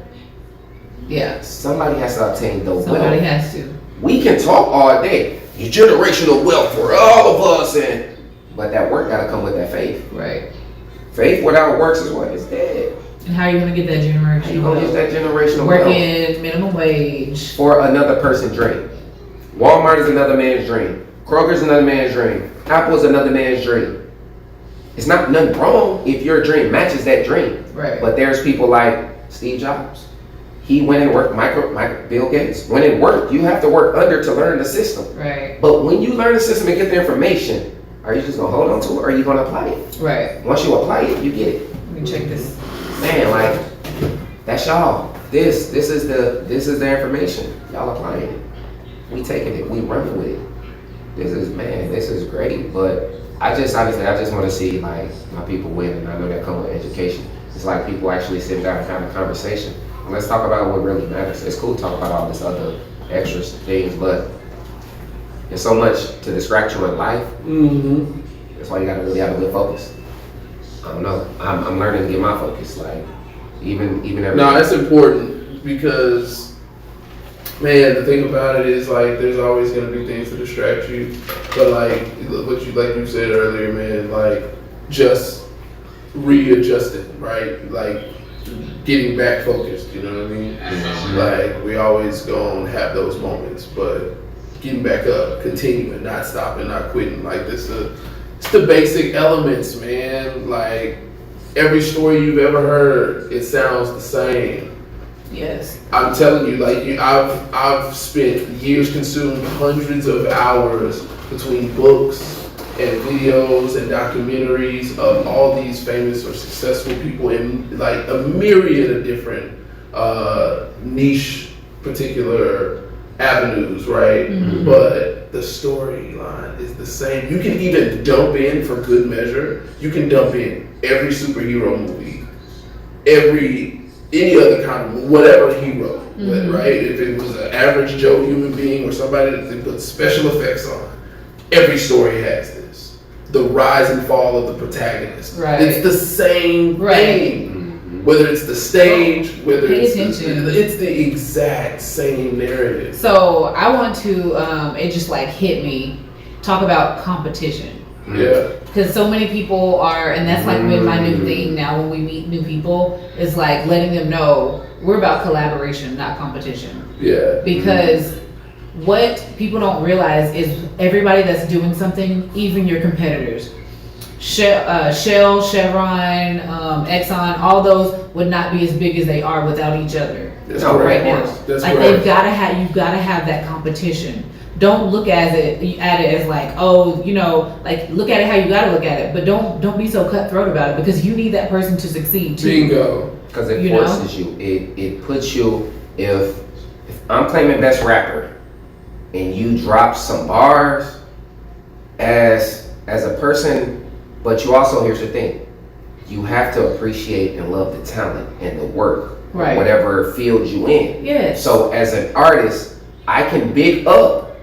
S1: Yeah.
S3: Somebody has to obtain the wealth.
S1: Somebody has to.
S3: We can talk all day. Your generational wealth for all of us, but that work gotta come with that faith.
S1: Right.
S3: Faith without works is what? It's dead.
S1: And how are you gonna get that generational
S3: How you gonna get that generational
S1: wealth?
S3: wealth?
S1: Working minimum wage.
S3: For another person's dream. Walmart is another man's dream. Kroger's another man's dream. Apple is another man's dream. It's not nothing wrong if your dream matches that dream.
S1: Right.
S3: But there's people like Steve Jobs. He went and worked, Bill Gates went and worked. You have to work under to learn the system.
S1: Right.
S3: But when you learn the system and get the information, are you just gonna hold on to it or are you gonna apply it?
S1: Right.
S3: Once you apply it, you get it.
S1: Let me check this.
S3: Man, like, that's y'all. This is the information. Y'all applying it. We taking it, we running with it. This is great. But I just want to see like my people win, and I know that comes with education. It's like people actually sitting down and having a conversation. And let's talk about what really matters. It's cool to talk about all this other extra things, but there's so much to distract you in life.
S2: Mm-hmm.
S3: That's why you gotta really have a good focus. I don't know. I'm learning to get my focus. Like even every.
S2: No, that's important because, man, the thing about it is like there's always gonna be things to distract you, but like you said earlier, man, like just readjusting, right? Like getting back focused. You know what I mean? Mm-hmm. Like we always gonna have those moments, but getting back up, continuing, not stopping, not quitting. Like it's the basic elements, man. Like every story you've ever heard, it sounds the same.
S1: Yes.
S2: I'm telling you, like I've spent years, consumed hundreds of hours between books and videos and documentaries of all these famous or successful people in like a myriad of different niche particular avenues, right? Mm-hmm. But the storyline is the same. You can even dump in, for good measure, you can dump in every superhero movie, any other kind of whatever hero, mm-hmm. right? If it was an average Joe human being or somebody that they put special effects on, every story has this. The rise and fall of the protagonist.
S1: Right.
S2: It's the same thing. Mm-hmm. Whether it's the stage, whether it's the exact same narrative.
S1: So I want to, it just like hit me, talk about competition.
S2: Yeah.
S1: Because so many people are, and that's like been my new thing now when we meet new people, is like letting them know we're about collaboration, not competition.
S2: Yeah.
S1: Because what people don't realize is everybody that's doing something, even your competitors, Shell, Chevron, Exxon, all those would not be as big as they are without each other.
S2: That's
S1: right now.
S2: That's
S1: like you've got to have that competition. Don't look at it as like, oh, you know, like look at it how you got to look at it, but don't be so cutthroat about it because you need that person to succeed too.
S2: Bingo.
S3: Because it forces you. It puts you. If I'm claiming best rapper, and you drop some bars as a person, but you also, here's the thing, you have to appreciate and love the talent and the work,
S1: right.
S3: Whatever field you in.
S1: Yes.
S3: So as an artist, I can big up.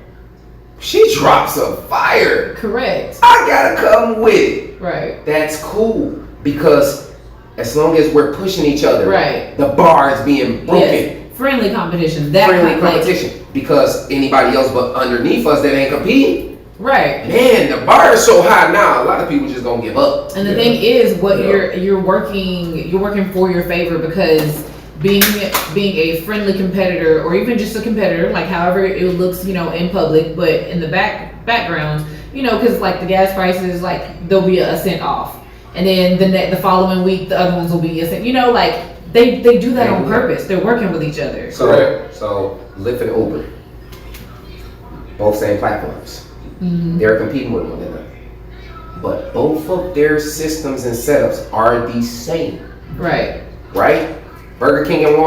S3: She drops a fire.
S1: Correct.
S3: I gotta come with it.
S1: Right.
S3: That's cool because as long as we're pushing each other,
S1: right.
S3: The bar is being broken.
S1: Yes. Friendly competition.
S3: Competition. Because anybody else but underneath us that ain't competing.
S1: Right.
S3: Man, the bar is so high now. A lot of people just gonna give up.
S1: And the thing is, what you're working for your favor because being a friendly competitor or even just a competitor, like however it looks, you know, in public, but in the background, you know, because like the gas prices, like they'll be a cent off, and then the following week the other ones will be a cent. You know, like. They do that on purpose. They're working with each other.
S3: So Lyft and Uber, both same platforms. Mm-hmm. They're competing with one another. But both of their systems and setups are the same.
S1: Right.
S3: Right? Burger King and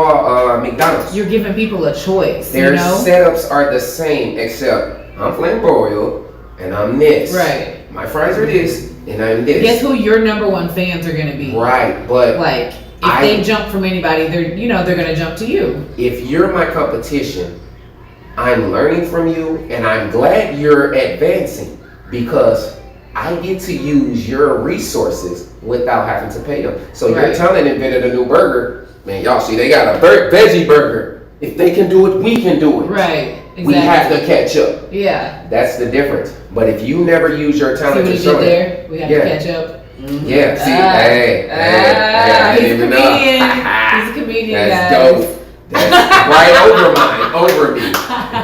S3: McDonald's.
S1: You're giving people a choice.
S3: Their setups are the same, except I'm flamboyant and I'm this.
S1: Right.
S3: My fries are this and I'm this.
S1: Guess who your number one fans are gonna be?
S3: Right, but
S1: like if they jump from anybody, they're gonna jump to you.
S3: If you're my competition, I'm learning from you and I'm glad you're advancing because I get to use your resources without having to pay them. So your talent invented a new burger. Man, y'all see they got a veggie burger. If they can do it, we can do it.
S1: Right. Exactly.
S3: We have to catch up.
S1: Yeah.
S3: That's the difference. But if you never use your talent to show it,
S1: we have to catch up.
S3: Mm-hmm. Yeah, see,
S1: he's a comedian. He's a comedian,
S3: That's
S1: guys.
S3: dope. That's over me.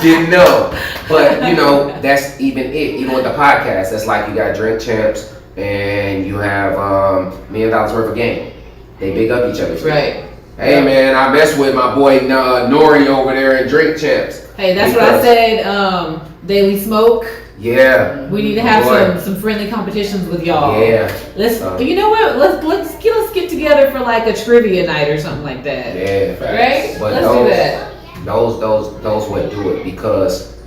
S3: Didn't know. But, you know, that's even it. Even with the podcast, that's like you got Drink Champs and you have $1 million worth of game. They big up each other.
S1: Right.
S3: Hey man, I mess with my boy Nori over there in Drink Champs.
S1: Hey, that's what I said. Daily Smoke.
S3: Yeah.
S1: We need to have some friendly competitions with y'all.
S3: Yeah.
S1: Let's. You know what? Let's get together for like a trivia night or something like that.
S3: Yeah.
S1: Right.
S3: But
S1: Let's do that.
S3: Those would do it because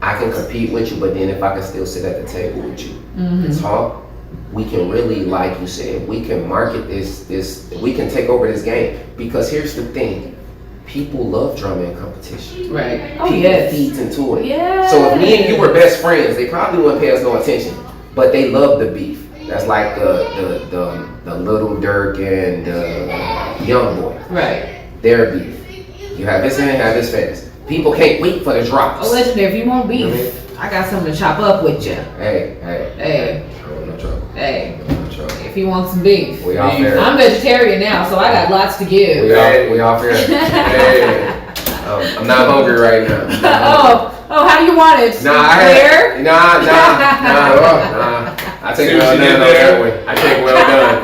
S3: I can compete with you, but then if I can still sit at the table with you and talk, we can really, like you said, we can market this, we can take over this game. Because here's the thing, people love drama and competition.
S1: Right.
S3: Oh, people feeds into it.
S1: Yeah.
S3: So if me and you were best friends, they probably wouldn't pay us no attention, but they love the beef. That's like the Little Dirk and the Young Boy.
S1: Right.
S3: Their beef. You have his hand, have his face. People can't wait for the drops.
S1: Oh, Legendary, if you want beef, I got something to chop up with you.
S3: Hey.
S2: I don't know trouble.
S1: Hey.
S2: I don't know trouble.
S1: If you want some beef.
S3: We off there.
S1: I'm vegetarian now, so I got lots to give.
S3: We off here. Hey. I'm not hungry right now.
S1: Oh, how do you want it?
S3: Nah, I take well done on that one. I take well done.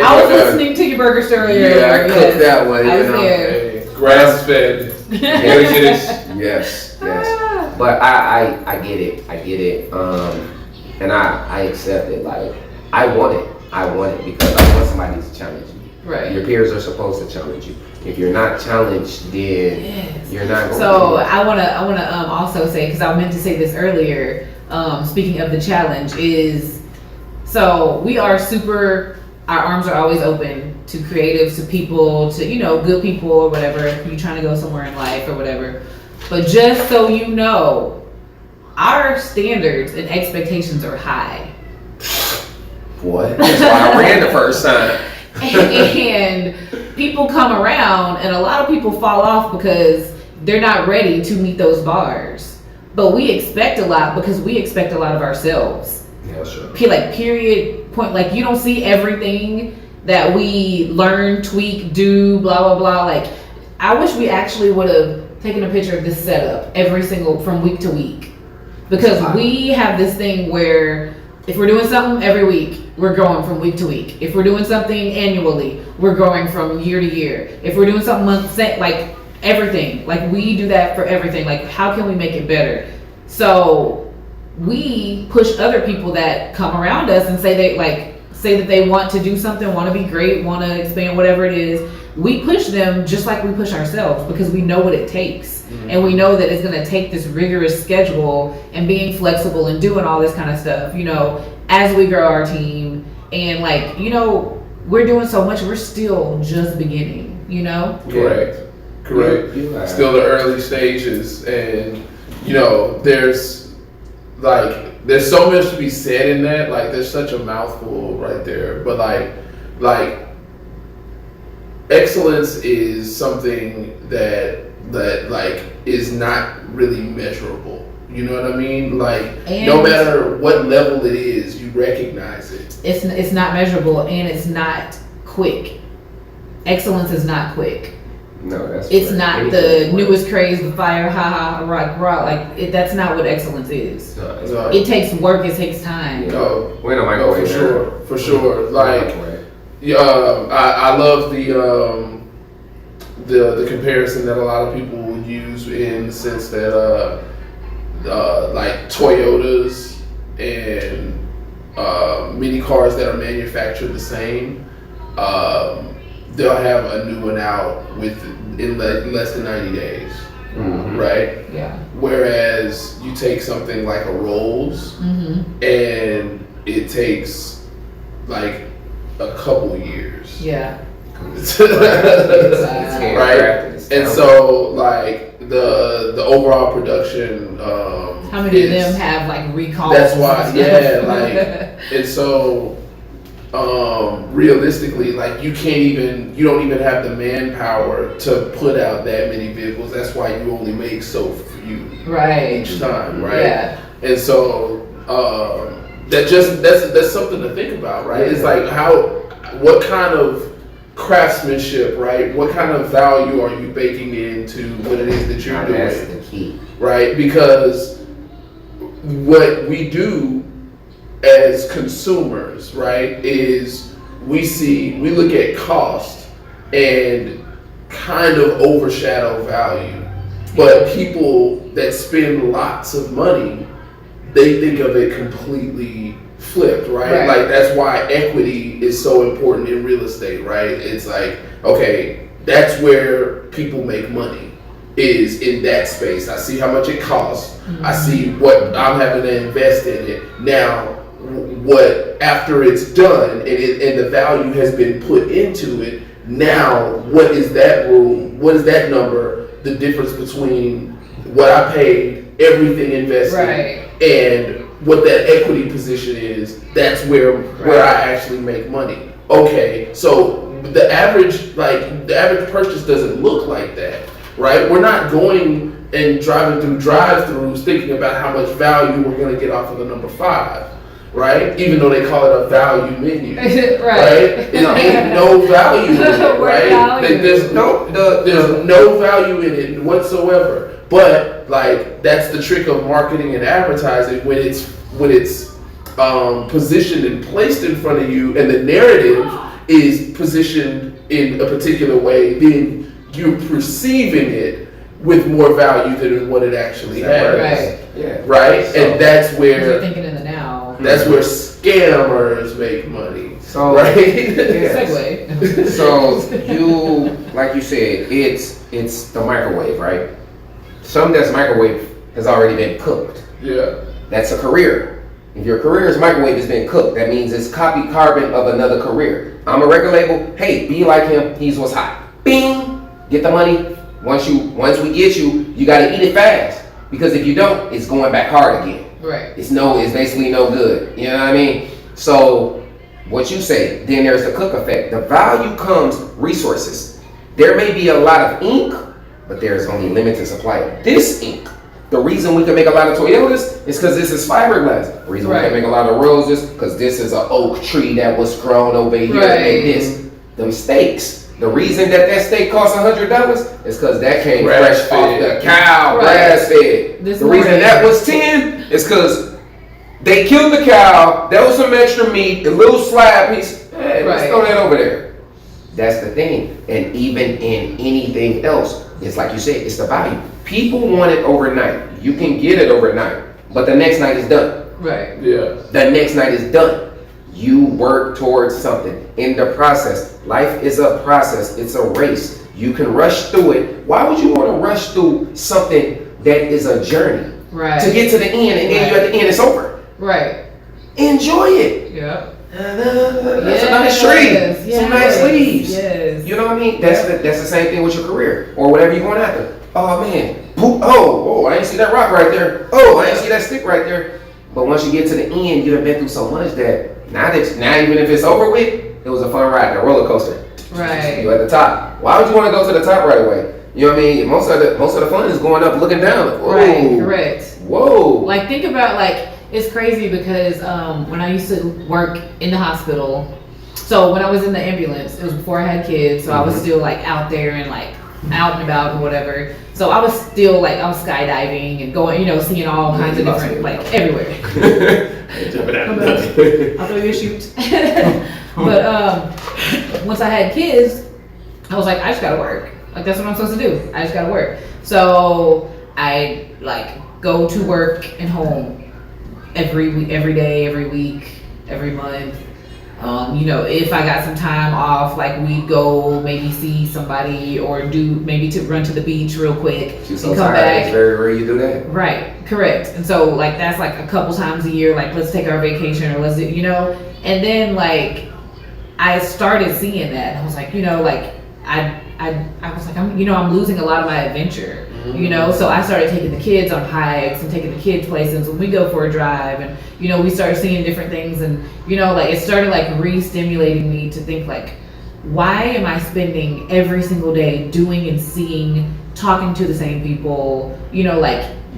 S1: I was listening to your burger story earlier.
S3: Yeah, I cooked that one.
S1: I was there.
S2: Grass fed.
S3: Yes. But I get it. And I accept it. Like I want it because I want somebody to challenge me.
S1: Right.
S3: Your peers are supposed to challenge you. If you're not challenged, then you're not going to.
S1: So I wanna also say, because I meant to say this earlier. Speaking of the challenge, so we are super. Our arms are always open to creatives, to people, to good people or whatever. If you're trying to go somewhere in life or whatever. But just so you know, our standards and expectations are high.
S3: What? That's why I ran the first time.
S1: And people come around, and a lot of people fall off because they're not ready to meet those bars. But we expect a lot because we expect a lot of ourselves.
S3: Yeah, sure.
S1: Period. Point. Like you don't see everything that we learn, tweak, do, blah blah blah. Like I wish we actually would have taken a picture of this setup from week to week, because we have this thing where if we're doing something every week, we're going from week to week. If we're doing something annually, we're going from year to year. If we're doing something like everything, like we do that for everything. Like how can we make it better? So we push other people that come around us and say that they want to do something, want to be great, want to expand, whatever it is. We push them just like we push ourselves because we know what it takes. And we know that it's going to take this rigorous schedule and being flexible and doing all this kind of stuff, as we grow our team. And we're doing so much, we're still just beginning,
S2: Correct. Still the early stages, and there's so much to be said in that. Like there's such a mouthful right there, but like excellence is something that is not really measurable. You know what I mean? Like no matter what level it is, you recognize it.
S1: It's not measurable, and it's not quick. Excellence is not quick.
S3: No, that's.
S1: It's not the newest craze, the fire, rock. That's not what excellence is.
S2: No.
S1: It takes work. It takes time.
S2: No, for sure. Like, I love the comparison that a lot of people would use in the sense that like Toyotas and many cars that are manufactured the same. They'll have a new one out in less than 90 days, right?
S1: Yeah.
S2: Whereas you take something like a Rolls, and it takes like a couple years.
S1: Yeah.
S2: Right. And so like the overall production.
S1: How many of them have like recalls?
S2: That's why. Yeah. And so. Realistically, like you don't even have the manpower to put out that many vehicles. That's why you only make so few each time, right?
S1: Yeah.
S2: And so that's something to think about, right? It's like what kind of craftsmanship, right? What kind of value are you baking into what it is that you're doing?
S3: That's the key,
S2: right? Because what we do as consumers, right, is we look at cost and kind of overshadow value. But people that spend lots of money, they think of it completely flipped, right? Like that's why equity is so important in real estate, right? It's like, okay, that's where people make money, is in that space. I see how much it costs. I see what I'm having to invest in it. Now, what after it's done and the value has been put into it, now what is that room? What is that number? The difference between what I paid, everything invested, and what that equity position is. That's where I actually make money. Okay, so the average purchase doesn't look like that, right? We're not going and driving through drive-throughs thinking about how much value we're going to get off of the number 5. Right? Even though they call it a value menu. Right? It ain't no value in it, right? There's no value in it whatsoever. But like that's the trick of marketing and advertising when it's positioned and placed in front of you and the narrative is positioned in a particular way, then you're perceiving it with more value than what it actually has. Right? So, and that's where
S1: you're thinking in the now.
S2: That's where scammers make money.
S3: So
S2: right?
S1: Segue.
S3: So you, like you said, it's the microwave, right? Something that's microwave has already been cooked.
S2: Yeah.
S3: That's a career. If your career is microwave, it's been cooked. That means it's copy carbon of another career. I'm a record label. Hey, be like him. He's what's hot. Bing. Get the money. Once we get you, you gotta eat it fast. Because if you don't, it's going back hard again.
S1: Right.
S3: It's basically no good. You know what I mean? So what you say, then there's the cook effect. The value comes resources. There may be a lot of ink, but there's only limited supply of this ink. The reason we can make a lot of Toyotas is because this is fiberglass. The reason we can make a lot of roses because this is an oak tree that was grown over here and made this. Them steaks. The reason that steak costs $100 is because that came fresh off the cow, grass fed. The reason that was 10 is because they killed the cow. There was some extra meat, a little slab piece. Hey, let's throw that over there. That's the thing. And even in anything else, it's like you said, it's the value. People want it overnight. You can get it overnight, but the next night is done.
S1: Right.
S2: Yeah.
S3: The next night is done. You work towards something. In the process, life is a process. It's a race. You can rush through it. Why would you want to rush through something that is a journey?
S1: Right.
S3: To get to the end, and then you at the end, it's over.
S1: Right.
S3: Enjoy it.
S1: Yeah.
S3: That's a nice tree. Some nice leaves.
S1: Yes.
S3: You know what I mean? That's the same thing with your career or whatever you're going after. Oh man. Oh, I didn't see that rock right there. Oh, I didn't see that stick right there. But once you get to the end, you've been through so much that now even if it's over with, it was a fun ride, a roller coaster.
S1: Right.
S3: You at the top. Why would you want to go to the top right away? You know what I mean? Most of the fun is going up, looking down. Like, whoa.
S1: Right. Correct.
S3: Whoa.
S1: Like think about it's crazy because when I used to work in the hospital, so when I was in the ambulance, it was before I had kids, so I was still like out there and like out and about and whatever. So I was still I was skydiving and going, seeing all kinds of different, everywhere. I'll throw you a shoot. But once I had kids, I was like, I just gotta work. Like that's what I'm supposed to do. I just gotta work. So I go to work and home every day, every week, every month. If I got some time off, we'd go maybe see somebody or maybe to run to the beach real quick
S3: and
S1: come back.
S3: It's very rare you do that.
S1: Right, correct. And so that's a couple times a year, let's take our vacation or let's do, and then I started seeing that. I was like, I was like, I'm losing a lot of my adventure. So I started taking the kids on hikes and taking the kids places when we go for a drive, and we started seeing different things, and it started re-stimulating me to think why am I spending every single day doing and seeing, talking to the same people,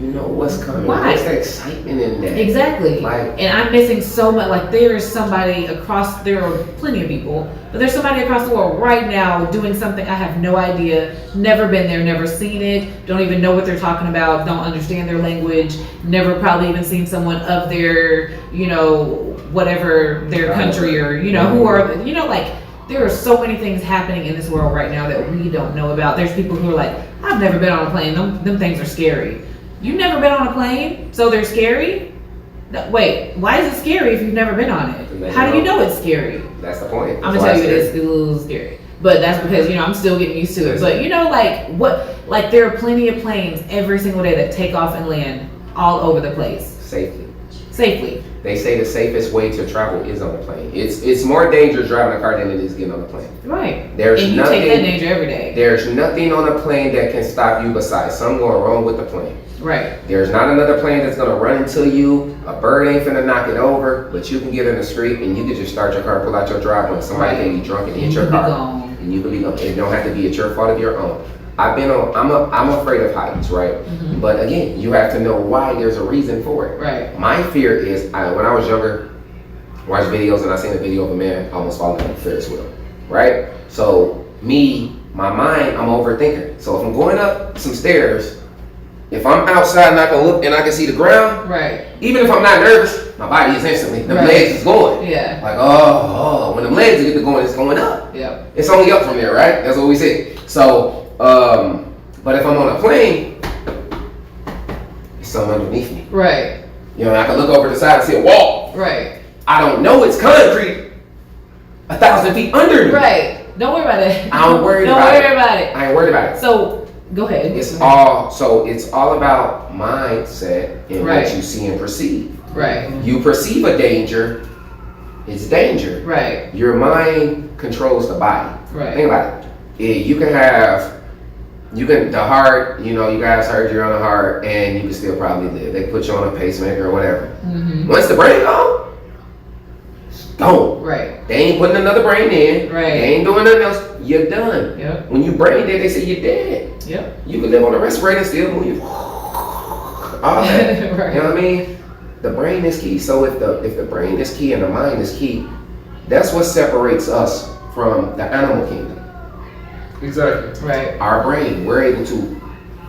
S3: you know what's coming.
S1: Why?
S3: What's the excitement in that?
S1: Exactly.
S3: Like,
S1: and I'm missing so much. Like there are plenty of people, but there's somebody across the world right now doing something I have no idea, never been there, never seen it, don't even know what they're talking about, don't understand their language, never probably even seen someone of their, whatever their country or, who are, like, there are so many things happening in this world right now that we don't know about. There's people who are like, I've never been on a plane. Them things are scary. You've never been on a plane, so they're scary? Wait, why is it scary if you've never been on it? How do you know it's scary?
S3: That's the point.
S1: I'm gonna tell you it's a little scary. But that's because, I'm still getting used to it. But there are plenty of planes every single day that take off and land all over the place. Safely.
S3: They say the safest way to travel is on a plane. It's more dangerous driving a car than it is getting on a plane.
S1: Right. And you take that danger every day.
S3: There's nothing on a plane that can stop you besides something going wrong with the plane.
S1: Right.
S3: There's not another plane that's gonna run into you. A bird ain't finna knock it over, but you can get in the street and you can just start your car, pull out your driveway. Somebody can be drunk and hit your car, and you can be gone. It don't have to be at your fault of your own. I'm afraid of heights, right? Mm-hmm. But again, you have to know why. There's a reason for it. Right. My fear is, when I was younger, watched videos and I seen a video of a man almost falling off a Ferris wheel, right? So my mind, I'm overthinking. So if I'm going up some stairs, if I'm outside and I can look and I can see the ground, right? Even if I'm not nervous, my body is instantly, the legs is going. Yeah. Like, when the legs get to going, it's going up. Yeah. It's only up from there, right? That's what we say. So, but if I'm on a plane, it's something underneath me. Right. I can look over the side and see a wall. Right. I don't know it's concrete 1,000 feet under me. Right. Don't worry about it. I ain't worried about it. I ain't worried about it. So, go ahead. It's all about mindset and what you see and perceive. Right. You perceive a danger, it's danger. Right. Your mind controls the body. Right. Think about it. The heart, you guys heard you're on the heart and you can still probably live. They put you on a pacemaker or whatever. Mm-hmm. Once the brain gone, it's gone. Right. They ain't putting another brain in. Right. They ain't doing nothing else. You're done. Yep. When you brain dead, they say you're dead. Yep. You can live on a respirator and still move. All that. Right. You know what I mean? The brain is key. So if the brain is key and the mind is key, that's what separates us from the animal kingdom. Exactly. Right. Our brain, we're able to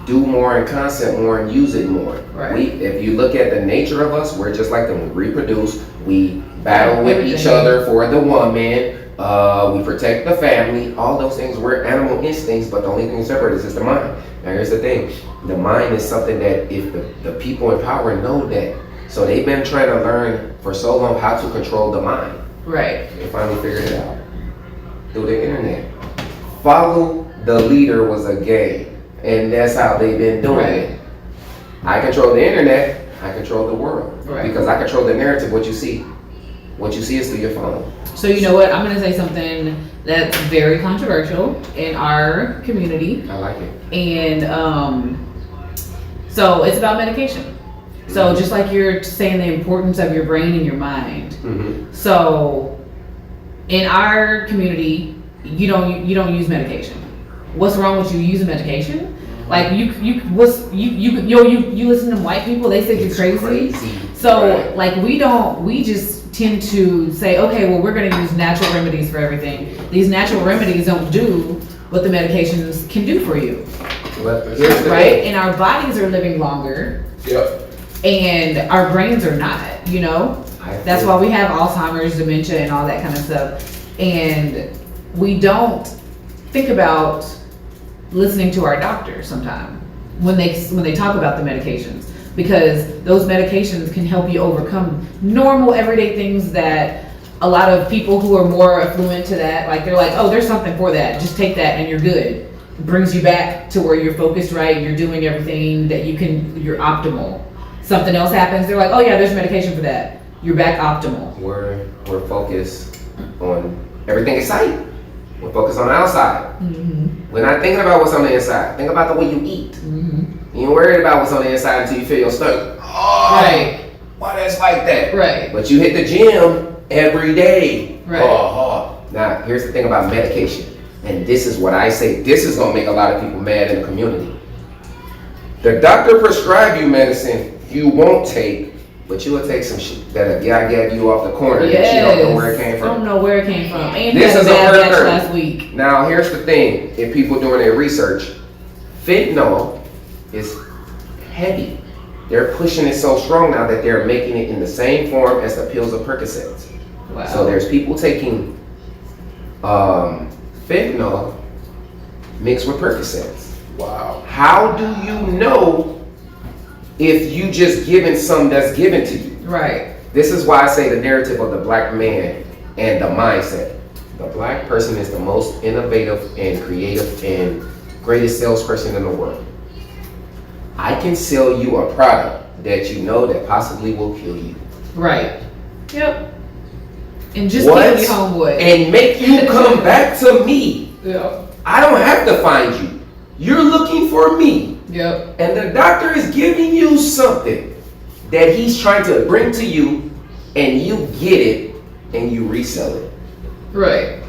S3: do more and concept more and use it more. Right. If you look at the nature of us, we're just like them. We reproduce. We battle with each other for the woman. We protect the family. All those things. We're animal instincts, but the only thing that separates us is the mind. Now here's the thing. The mind is something that if the people in power know that. So they've been trying to learn for so long how to control the mind. Right. They finally figured it out through the internet. Follow the leader was a game, and that's how they've been doing it. I control the internet, I control the world. Right. Because I control the narrative, what you see. What you see is through your phone. So you know what, I'm gonna say something that's very controversial in our community. I like it. And so it's about medication. So just like you're saying the importance of your brain and your mind. Mm-hmm. So in our community, you don't use medication. What's wrong with you using medication? Like you listen to white people, they say you're crazy. So like we just tend to say, okay, well we're gonna use natural remedies for everything. These natural remedies don't do what the medications can do for you. Right? And our bodies are living longer. Yep. And our brains are not, That's why we have Alzheimer's, dementia, and all that kind of stuff. And we don't think about listening to our doctor sometimes when they talk about the medications, because those medications can help you overcome normal everyday things that a lot of people who are more affluent to that, like they're like, oh, there's something for that, just take that and you're good. It brings you back to where you're focused, right? You're doing everything that you're optimal. Something else happens, they're like, oh yeah, there's medication for that. You're back optimal. We're focused on everything inside. We're focused on the outside. Mm-hmm. We're not thinking about what's on the inside. Think about the way you eat. Mm-hmm. You ain't worried about what's on the inside until you feel your stomach. Oh, right. Why that's like that? Right. But you hit the gym every day. Right. Now, here's the thing about medication. And this is what I say. This is going to make a lot of people mad in the community. The doctor prescribe you medicine you won't take, but you will take some shit that a guy gave you off the corner that you don't know where it came from.
S1: Don't know where it came from. And
S3: This is a
S1: bad batch
S3: murder.
S1: last week.
S3: Now, here's the thing. If people doing their research, fentanyl is heavy. They're pushing it so strong now that they're making it in the same form as the pills of Percocets.
S1: Wow.
S3: So there's people taking fentanyl mixed with Percocets.
S2: Wow.
S3: How do you know if you just giving something that's given to you?
S1: Right.
S3: This is why I say the narrative of the black man and the mindset. The black person is the most innovative and creative and greatest salesperson in the world. I can sell you a product that you know that possibly will kill you.
S1: Right. Yep. And just
S3: What?
S1: kill me, homeboy.
S3: And make you come back to me.
S1: Yep.
S3: I don't have to find you. You're looking for me.
S1: Yep.
S3: And the doctor is giving you something that he's trying to bring to you, and you get it and you resell it.
S1: Right.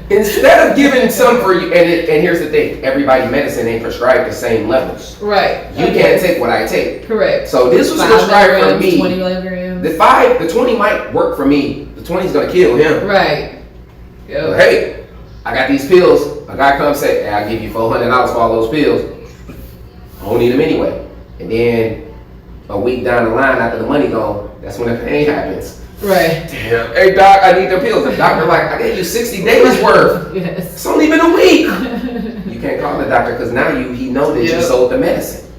S3: Instead of giving some for you, and here's the thing, everybody's medicine ain't prescribed the same levels.
S1: Right.
S3: You can't take what I take.
S1: Correct.
S3: So this was
S1: 5
S3: prescribed for
S1: milligrams,
S3: me.
S1: 20 milligrams.
S3: The 20 might work for me. The 20 is gonna kill him.
S1: Right.
S3: But
S1: Yep.
S3: hey, I got these pills. A guy comes say, hey, I'll give you $400 for all those pills. I don't need them anyway. And then a week down the line after the money gone, that's when the pain happens.
S1: Right.
S3: Damn. Hey doc, I need the pills. The doctor like, I gave you 60 days worth.
S1: Yes.
S3: It's only been a week. You can't call the doctor because now he know that you
S1: Yep.
S3: sold the medicine.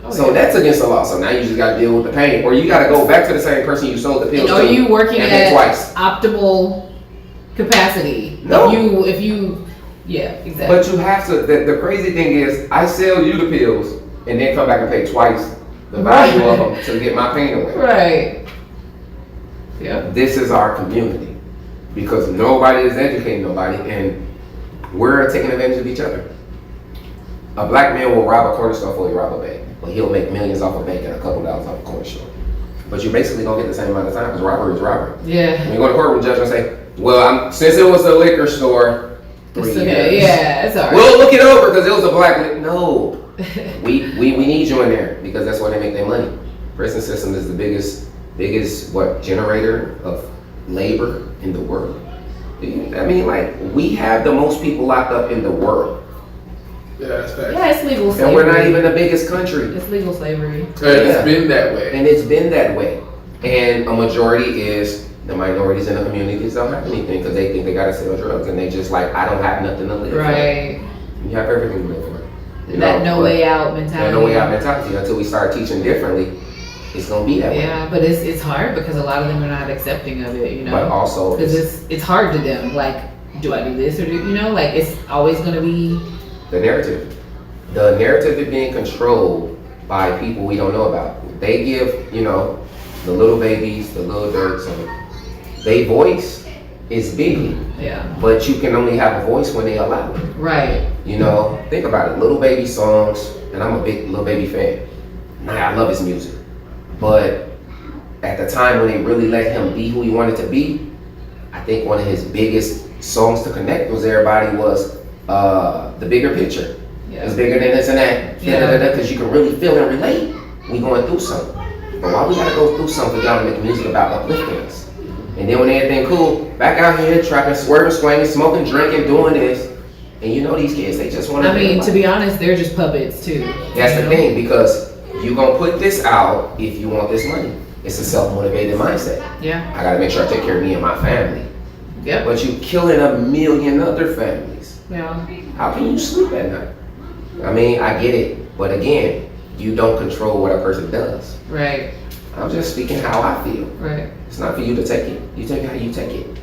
S1: Oh,
S3: So
S1: yeah.
S3: that's against the law. So now you just got to deal with the pain, or you got to go back to the same person you sold the pills
S1: And are
S3: to.
S1: you working
S3: and
S1: at
S3: then twice.
S1: optimal capacity?
S3: No.
S1: If you, yeah, exactly.
S3: But you have to. The crazy thing is, I sell you the pills and then come back and pay twice the value of them to get my pain away.
S1: Right. Yep.
S3: This is our community because nobody is educating nobody, and we're taking advantage of each other. A black man will rob a corner store before he rob a bank, but he'll make millions off a bank and a couple dollars off a corner store. But you basically don't get the same amount of time because robbery is robbery.
S1: Yeah.
S3: When you go to court, the judge will say, well, since it was a liquor store, 3
S1: It's
S3: years.
S1: okay. Yeah, it's alright.
S3: We'll look it over because it was a black liquor. No. we need you in there because that's where they make their money. Prison system is the biggest generator of labor in the world. I mean, like, we have the most people locked up in the world.
S2: Yeah, that's fact.
S1: Yeah, it's legal slavery.
S3: And we're not even the biggest country.
S1: It's legal slavery.
S2: And it's been that way.
S3: And it's been that way. And a majority is the minorities in the communities don't have anything because they think they gotta sell drugs and they just like, I don't have nothing to live for.
S1: Right.
S3: You have everything to live for. You
S1: That
S3: know,
S1: no way out mentality.
S3: That no way out mentality until we start teaching differently. It's gonna be that way.
S1: Yeah, but it's hard because a lot of them are not accepting of it, you know.
S3: But also,
S1: because it's hard to them. Like, do I do this or do you know? Like, it's always gonna be
S3: the narrative. The narrative is being controlled by people we don't know about. They give, you know, the little babies, the little dirts, and their voice is big.
S1: yeah.
S3: But you can only have a voice when they allow it.
S1: Right.
S3: You know, think about it. Little Baby songs, and I'm a big Little Baby fan. I love his music. But at the time when they really let him be who he wanted to be, I think one of his biggest songs to connect with everybody was The Bigger Picture.
S1: Yeah.
S3: It's bigger than this and that.
S1: Yeah.
S3: Because you can really feel and relate. We going through something. But why we gotta go through something for y'all to make music about uplifting us? And then when everything cool, back out here trapping, swerving, swinging, smoking, drinking, doing this. And you know these kids, they just want to.
S1: I mean, to be honest, they're just puppets too.
S3: That's the thing, because you gonna put this out if you want this money. It's a self-motivated mindset.
S1: Yeah.
S3: I gotta make sure I take care of me and my family.
S1: Yep.
S3: But you killing a million other families.
S1: Yeah.
S3: How can you sleep at night? I mean, I get it, but again, you don't control what a person does.
S1: Right.
S3: I'm just speaking how I feel.
S1: Right.
S3: It's not for you to take it. You take it how you take it.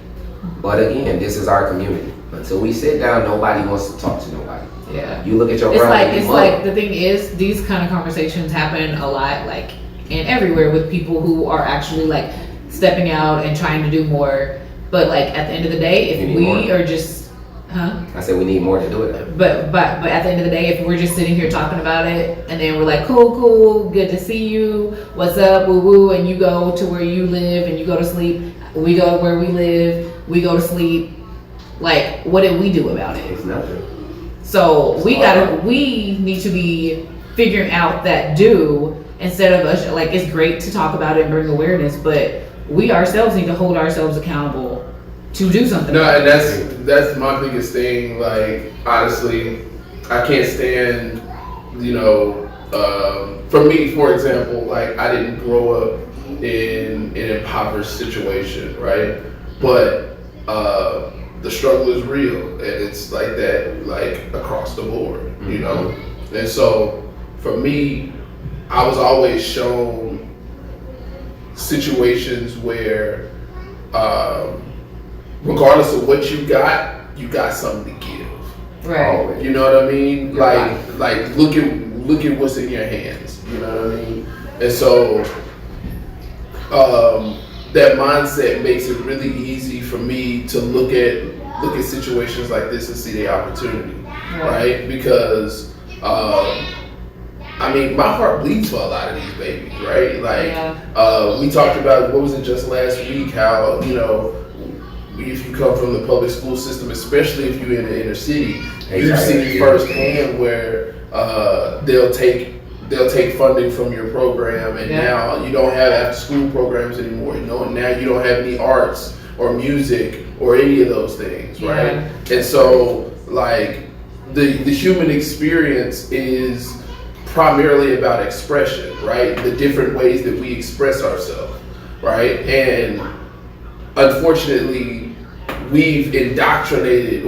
S3: But again, this is our community. Until we sit down, nobody wants to talk to nobody.
S1: Yeah.
S3: You look at your
S1: It's
S3: brother.
S1: like the thing is, these kind of conversations happen a lot, like, and everywhere with people who are actually like stepping out and trying to do more. But like at the end of the day, if we are just,
S3: I said we need more to do it.
S1: But at the end of the day, if we're just sitting here talking about it, and then we're like, cool, good to see you, what's up, woo woo, and you go to where you live and you go to sleep, we go to where we live, we go to sleep. Like, what did we do about it?
S3: It's nothing.
S1: So we need to be figuring out that do instead of us, like, it's great to talk about it and bring awareness, but we ourselves need to hold ourselves accountable to do something.
S2: No, and that's my biggest thing. Like, honestly, I can't stand, for me, for example, like, I didn't grow up in an impoverished situation, right? But the struggle is real, and it's like that, like, across the board, And so, for me, I was always shown situations where, regardless of what you got something to give.
S1: Right.
S2: You know what I mean? Like look at what's in your hands. You know what I mean? And so that mindset makes it really easy for me to look at situations like this and see the opportunity, right? Because my heart bleeds for a lot of these babies, right? Like we talked about, what was it just last week? How if you come from the public school system, especially if you're in the inner city, you've seen firsthand where they'll take funding from your program, and now you don't have after school programs anymore. Now you don't have any arts or music or any of those things, right? And so, like, the human experience is primarily about expression, right? The different ways that we express ourselves, right? And unfortunately, we've been indoctrinated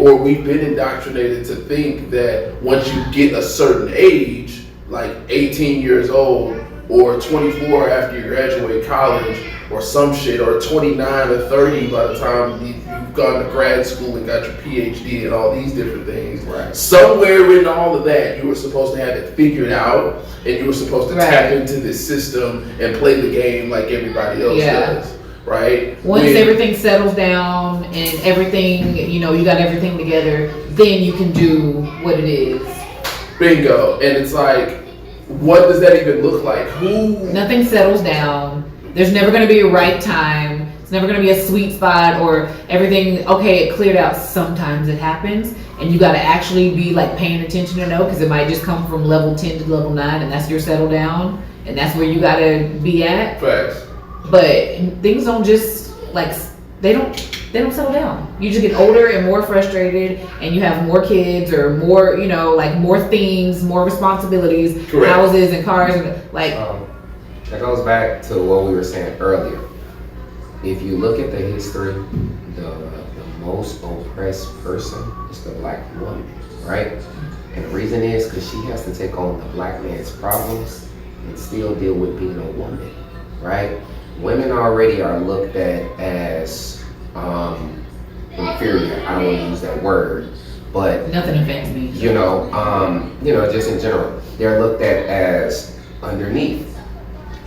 S2: to think that once you get a certain age, like 18 years old or 24 after you graduate college or some shit, or 29 or 30 by the time you've gone to grad school and got your PhD and all these different things. Right. Somewhere in all of that, you were supposed to have it figured out, and you were supposed to tap into this system and play the game like everybody else does. Right?
S1: Once everything settles down and everything, you got everything together, then you can do what it is.
S2: Bingo. And it's like, what does that even look like?
S1: Nothing settles down. There's never going to be a right time. It's never going to be a sweet spot or everything, okay, it cleared out. Sometimes it happens, and you got to actually be, like, paying attention to know, because it might just come from level 10 to level 9, and that's your settle down, and that's where you got to be at.
S2: Facts.
S1: But things don't just, like, they don't settle down. You just get older and more frustrated, and you have more kids or more, like, more things, more responsibilities, houses and cars, and like.
S3: That goes back to what we were saying earlier. If you look at the history, the most oppressed person is the black woman, right? And the reason is because she has to take on the black man's problems and still deal with being a woman, right? Women already are looked at as inferior. I don't want to use that word, but
S1: nothing offends me.
S3: Just in general, they're looked at as underneath,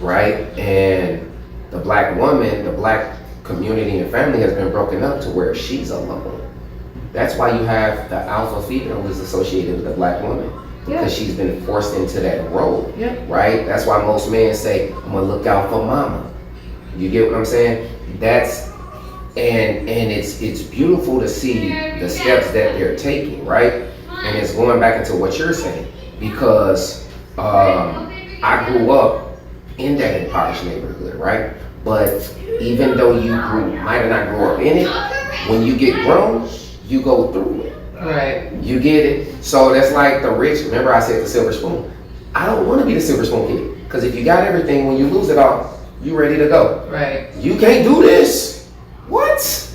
S3: right? And the black woman, the black community and family has been broken up to where she's alone. That's why you have the alpha female is associated with the black woman. Because she's been forced into that role, right? That's why most men say, I'm gonna look out for mama. You get what I'm saying? And it's beautiful to see the steps that they're taking, right? And it's going back into what you're saying, because I grew up in that impoverished neighborhood, right? But even though you might have not grew up in it, when you get grown, you go through it.
S1: Right.
S3: You get it? So that's like the rich. Remember I said the silver spoon. I don't want to be the silver spoon kid, because if you got everything, when you lose it all, you ready to go.
S1: Right.
S3: You can't do this. What?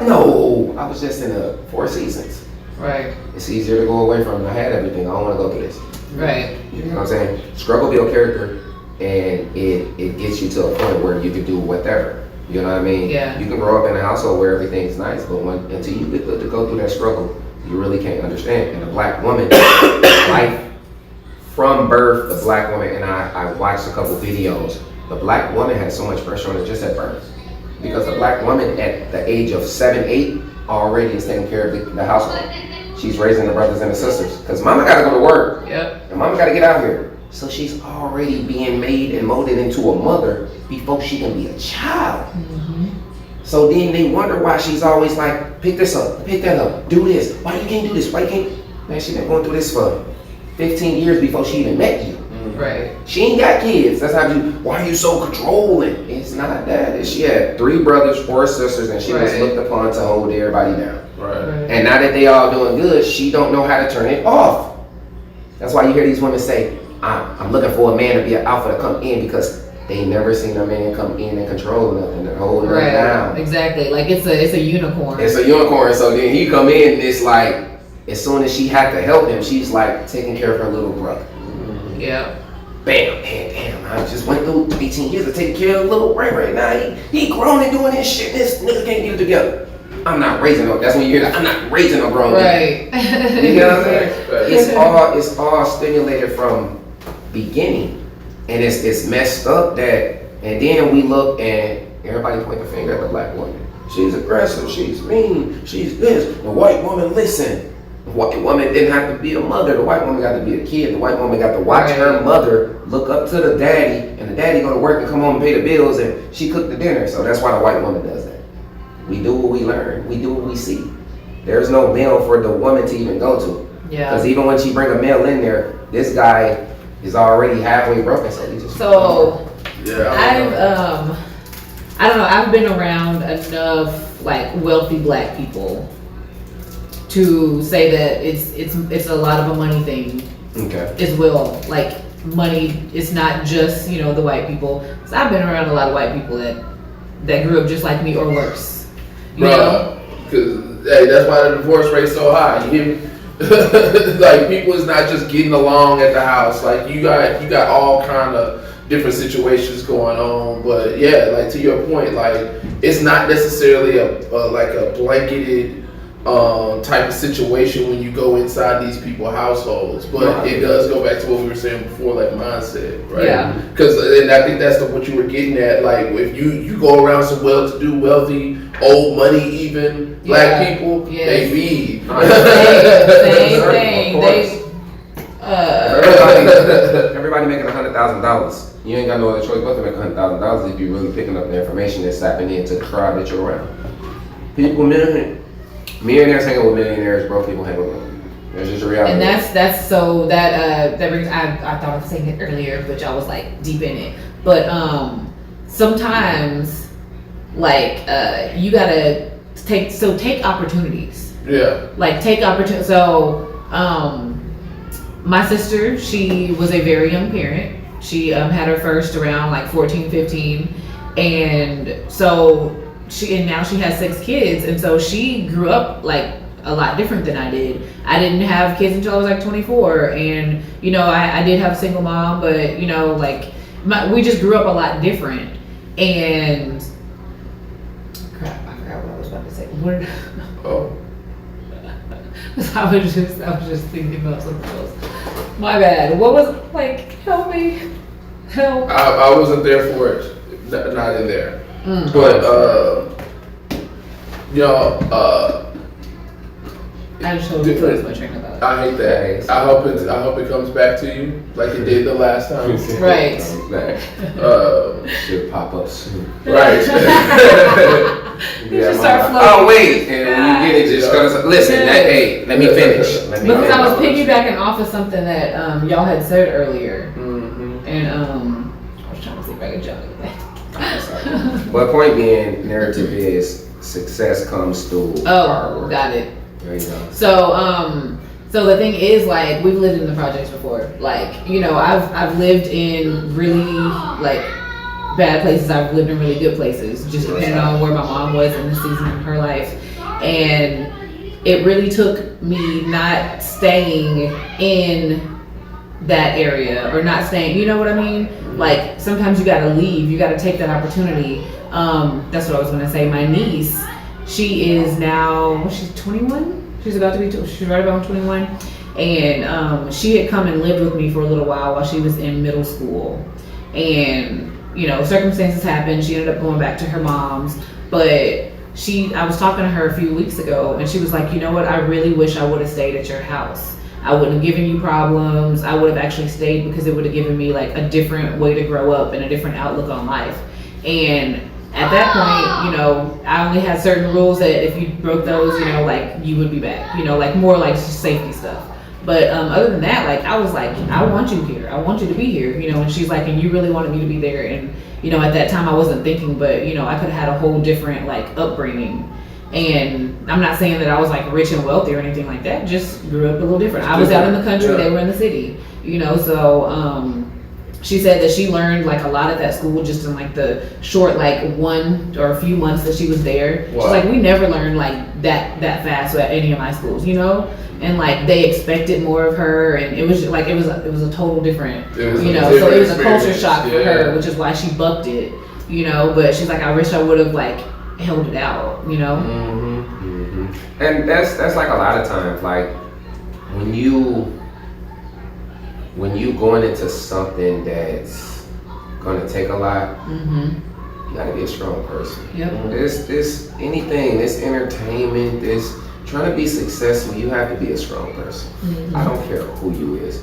S3: No. I was just in the Four Seasons.
S1: Right.
S3: It's easier to go away from. I had everything. I don't want to go through this.
S1: Right.
S3: You know what I'm saying? Struggle build character, and it gets you to a point where you can do whatever. You know what I mean?
S1: Yeah.
S3: You can grow up in a household where everything's nice, but until you get to go through that struggle, you really can't understand. And the black woman, life from birth, the black woman, and I watched a couple videos. The black woman has so much pressure on her just at birth, because the black woman at the age of 7, 8 already is taking care of the household. She's raising the brothers and the sisters, because mama got to go to work.
S1: Yep.
S3: And mama got to get out here. So she's already being made and molded into a mother before she can be a child.
S1: Mm-hmm.
S3: So then they wonder why she's always like, pick this up, pick that up, do this. Why you can't do this? Why you can't? Man, she been going through this for 15 years before she even met you.
S1: Right.
S3: She ain't got kids. That's how you. Why are you so controlling? It's not that. She had 3 brothers, 4 sisters, and she was looked upon to hold everybody down.
S2: Right.
S3: And now that they all doing good, she don't know how to turn it off. That's why you hear these women say, "I'm looking for a man to be an alpha to come in," because they never seen a man come in and control nothing and hold them down.
S1: Exactly. Like it's a unicorn.
S3: It's a unicorn. So then he come in, and it's like, as soon as she had to help him, she's like taking care of her little brother.
S1: Yeah.
S3: Bam, man, damn, I just went through 18 years of taking care of little Ray right now. He grown and doing this shit. This nigga can't get it together. I'm not raising no, that's when you hear that, I'm not raising no grown
S1: nigga.
S3: Right. You know what I'm saying? It's all stimulated from beginning. And it's messed up that, and then we look and everybody point the finger at the black woman. She's aggressive, she's mean, she's this. The white woman, listen. The white woman didn't have to be a mother. The white woman got to be a kid. The white woman got to watch her mother look up to the daddy, and the daddy go to work and come home and pay the bills, and she cook the dinner. So that's why the white woman does that. We do what we learn. We do what we see. There's no male for the woman to even go to.
S1: Yeah.
S3: Because even when she bring a male in there, this guy is already halfway broken. So he just
S1: I don't know. I've been around enough like wealthy black people to say that it's a lot of a money thing as well. Like money, it's not just the white people. So I've been around a lot of white people that grew up just like me or worse. You know?
S2: Because that's why the divorce rate's so high. You hear me? Like people is not just getting along at the house. Like you got all kind of different situations going on. But yeah, like to your point, like it's not necessarily a blanketed type of situation when you go inside these people's households, but it does go back to what we were saying before, like mindset, right? Yeah. Because, and I think that's what you were getting at. Like, if you go around some well-to-do, wealthy, old money, even black people, they be
S1: same thing.
S3: Everybody making $100,000. You ain't got no other choice but to make $100,000 if you're really picking up the information that's tapping into the crowd that you're around. People, millionaires hang out with millionaires, broke people hang with them. That's just a reality.
S1: And that brings. I thought I was saying it earlier, but y'all was like deep in it. But sometimes, like you gotta take opportunities.
S2: Yeah.
S1: Like take opportunity. So my sister, she was a very young parent. She had her first around like 14, 15, and so. Now she has 6 kids, and so she grew up like a lot different than I did. I didn't have kids until I was like 24, and I did have a single mom, but we just grew up a lot different. And crap, I forgot what I was about to say. I was just thinking about something else. My bad. What was help me? Help.
S2: I wasn't there for it. Not in there. But
S1: I just hope it close my train of thought.
S2: I hate that. I hope it comes back to you like it did the last time.
S1: Right.
S3: Should pop up soon.
S2: Right.
S1: You just start floating.
S3: Oh wait, and when you get it, just gonna listen. Hey, let me finish.
S1: Because I was piggybacking off of something that y'all had said earlier, and I was trying to see if I could jump it back.
S3: But point being, narrative is success comes through hard work.
S1: Got it.
S3: There you go.
S1: So the thing is, like, we've lived in the projects before. Like, I've lived in really like bad places. I've lived in really good places, just depending on where my mom was in the season of her life. And it really took me not staying in that area or not staying, you know what I mean? Like sometimes you gotta leave, you gotta take that opportunity. That's what I was gonna say. My niece, she is now, she's 21? She's about to be, she's right about 21. And she had come and lived with me for a little while she was in middle school. And, circumstances happened. She ended up going back to her mom's. But I was talking to her a few weeks ago and she was like, you know what? I really wish I would have stayed at your house. I wouldn't have given you problems. I would have actually stayed because it would have given me like a different way to grow up and a different outlook on life. And at that point, I only had certain rules that if you broke those, you would be back, like more like just safety stuff. But other than that, like, I was like, I want you here. I want you to be here, you know. And she's like, and you really wanted me to be there. And, you know, at that time I wasn't thinking, but, you know, I could have had a whole different, like, upbringing. And I'm not saying that I was, like, rich and wealthy or anything like that. Just grew up a little different. I was out in the country. They were in the city, you know. So she said that she learned, like, a lot at that school just in, like, the short, like, 1 or a few months that she was there. Wow. She's like, we never learned, like, that fast at any of my schools, you know. And like they expected more of her, and it was like it was a total different, you know. So it was a culture shock for her, which is why she bucked it, you know. But she's like, I wish I would have like held it out, you know.
S3: And that's like a lot of times, like when you going into something that's gonna take a lot, you gotta be a strong person.
S1: Yep.
S3: This anything, this entertainment, this trying to be successful, you have to be a strong person. I don't care who you is.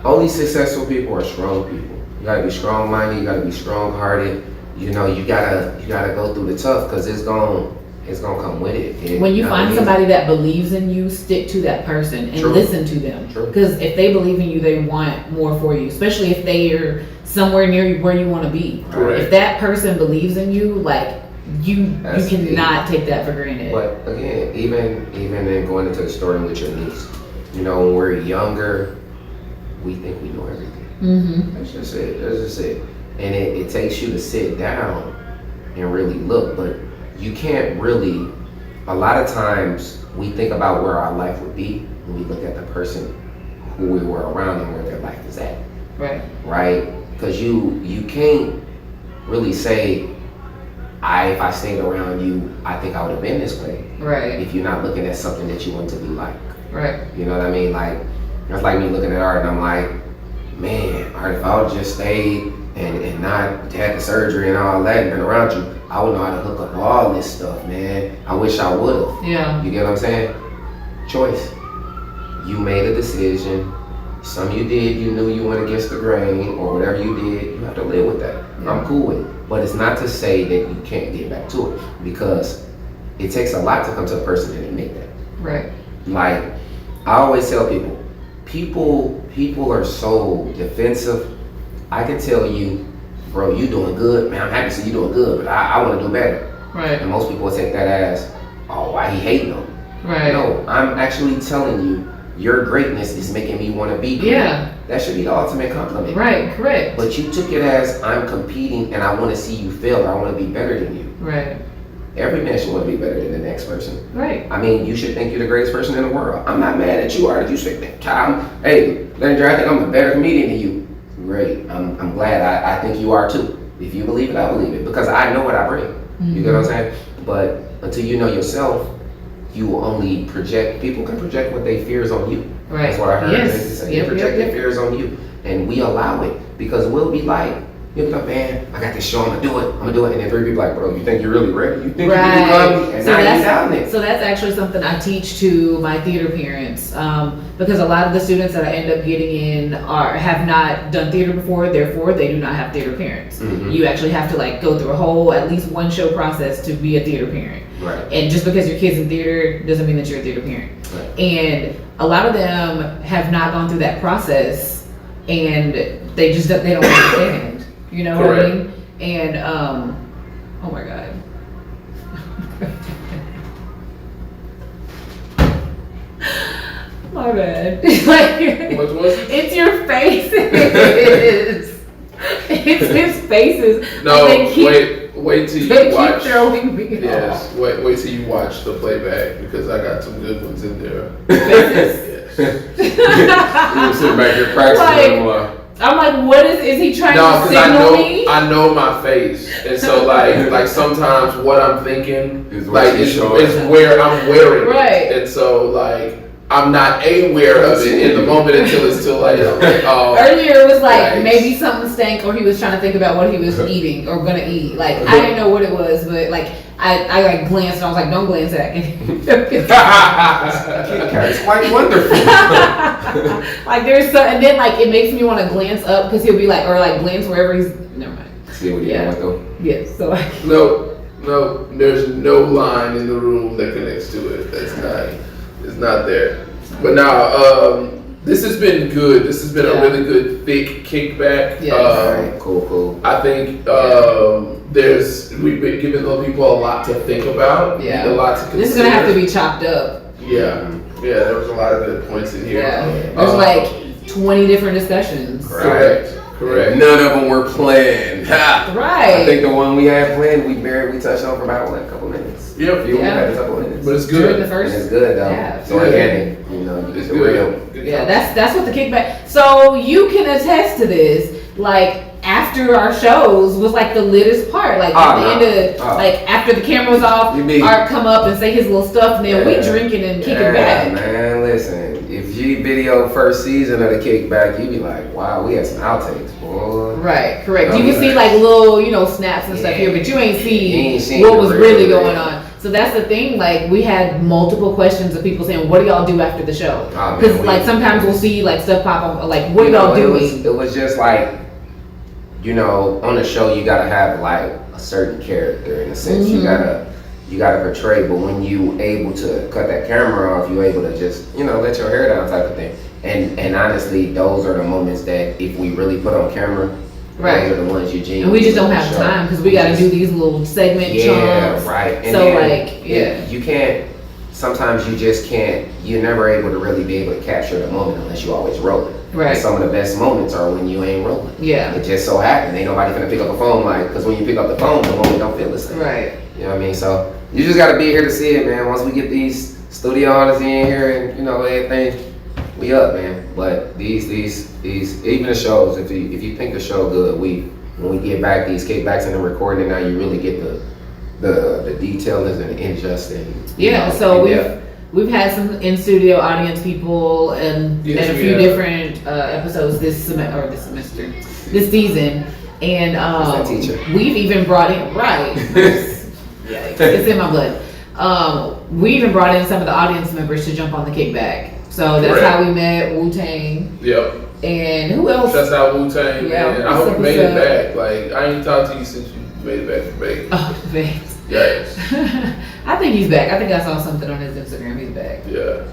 S3: Only successful people are strong people. You gotta be strong-minded, you gotta be strong-hearted. You know, you gotta go through the tough because it's gonna come with it.
S1: When you find somebody that believes in you, stick to that person and listen to them. Because if they believe in you, they want more for you, especially if they are somewhere near where you want to be. If that person believes in you, like, you cannot take that for granted.
S3: But again, even in going into the story with your niece, you know, when we're younger, we think we know everything. That's just it. And it takes you to sit down and really look, but you can't really. A lot of times we think about where our life would be when we look at the person who we were around and where their life is at. Right? Because you can't really say, if I stayed around you, I think I would have been this way. If you're not looking at something that you want to be like. You know what I mean? Like, that's like me looking at art and I'm like, man, Art, if I would just stayed and not had the surgery and all that and been around you, I would know how to hook up all this stuff, man. I wish I would have. You get what I'm saying? Choice. You made a decision. Some you did, you knew you went against the grain or whatever you did, you have to live with that. I'm cool with it. But it's not to say that you can't get back to it, because it takes a lot to come to a person and admit that. Like, I always tell people are so defensive. I can tell you, bro, you doing good, man, I'm happy to see you doing good, but I want to do better. And most people will take that as, oh, why he hating them? No, I'm actually telling you, your greatness is making me want to be great. That should be the ultimate compliment.
S1: Correct.
S3: But you took it as, I'm competing and I want to see you fail, or I want to be better than you. Every man should want to be better than the next person. I mean, you should think you're the greatest person in the world. I'm not mad at you, Art. You say, hey, Legendairy, I think I'm a better comedian than you. Great. I'm glad. I think you are too. If you believe it, I believe it, because I know what I bring. You get what I'm saying? But until you know yourself, you will only project. People can project what they fears on you. That's what I heard. They project their fears on you, and we allow it because we'll be like, you'll be like, man, I got this show, I'm gonna do it, and then 3 people like, bro, you think you're really ready? You think you really comedy? And so now you're down there.
S1: So that's actually something I teach to my theater parents, because a lot of the students that I end up getting in have not done theater before, therefore they do not have theater parents. You actually have to like go through a whole, at least 1 show process to be a theater parent. And just because your kid's in theater doesn't mean that you're a theater parent. And a lot of them have not gone through that process, and they don't understand. You know what I mean? And oh my God. My bad. Like,
S2: what was it?
S1: It's your faces. It's his faces.
S2: No, wait till you watch.
S1: Keep throwing me
S2: off. Wait till you watch the playback, because I got some good ones in there.
S1: Faces.
S3: You sit back here practicing more.
S1: I'm like, what is he trying to signal me?
S2: I know my face, and so like sometimes what I'm thinking is where I'm wearing it, and so like I'm not aware of it in the moment until it's too late.
S1: Earlier it was like maybe something stank, or he was trying to think about what he was eating or gonna eat. Like I didn't know what it was, but like I like glanced and I was like, don't glance at it.
S3: It's quite wonderful.
S1: Like there's some, and then like it makes me want to glance up because he'll be like, or like glance wherever he's. Never mind.
S3: See what you're doing.
S1: Yes. So.
S2: No. There's no line in the room that connects to it. It's not there. But now, This has been good. This has been a
S1: Yeah.
S2: really good, thick kickback.
S1: Yes.
S3: Alright, cool.
S2: I think we've been giving the people a lot to think about.
S1: Yeah.
S2: A lot to consider.
S1: This is gonna have to be chopped up.
S2: Yeah. Yeah, there was a lot of good points in here.
S1: Yeah. There's like 20 different discussions.
S2: Correct.
S3: None of them were planned. Ha!
S1: Right.
S3: I think the one we had planned, we touched on for about a couple minutes.
S2: Yep.
S3: We had a couple minutes.
S2: But it's
S1: During the
S2: good.
S1: first.
S3: And it's good though.
S1: Yeah.
S3: It's organic. You know, you
S2: It's
S3: get the real.
S2: good.
S1: Yeah, that's what the kickback. So you can attest to this. Like after our shows was like the littest part. Like at the end of like after the camera's off, Art come up and say his little stuff, and then we drinking and kicking back.
S3: Man, listen. If you video first season of the kickback, you be like, wow, we had some outtakes, boy.
S1: Right, correct. You can see like little, snaps and stuff here, but you ain't see what was really going on. So that's the thing. Like we had multiple questions of people saying, "What do y'all do after the show?" Because like sometimes we'll see like stuff pop up, like, "What are y'all doing?"
S3: It was just like, on the show you gotta have like a certain character in a sense.
S1: Mm-hmm.
S3: You gotta portray, but when you able to cut that camera off, you able to just let your hair down type of thing. And honestly, those are the moments that if we really put on camera,
S1: right,
S3: those are the ones you genuinely.
S1: And we just don't have time because we got to do these little segment chunks.
S3: Yeah, right. And
S1: so
S3: then, you can't. Sometimes you just can't. You're never able to really be able to capture the moment unless you always rolling.
S1: Right.
S3: And some of the best moments are when you ain't rolling.
S1: Yeah.
S3: It just so happens ain't nobody gonna pick up the phone because when you pick up the phone, the moment don't feel the same.
S1: Right.
S3: You know what I mean? So you just gotta be here to see it, man. Once we get these studio artists in here and everything, we up, man. But these even the shows, if you think the show good, when we get back these kickbacks and the recording, now you really get the details and the ingest and
S1: so we've had some in studio audience people and a few different episodes this season, and we've even brought in it's in my blood. We even brought in some of the audience members to jump on the kickback. So that's how we met Wu-Tang.
S2: Yep.
S1: And who else?
S2: That's how Wu-Tang.
S1: Yeah.
S2: I hope you made it back. Like I ain't talked to you since you made it back from Vegas.
S1: Oh, Vegas.
S2: Yes.
S1: I think he's back. I think I saw something on his Instagram. He's back.
S2: Yeah.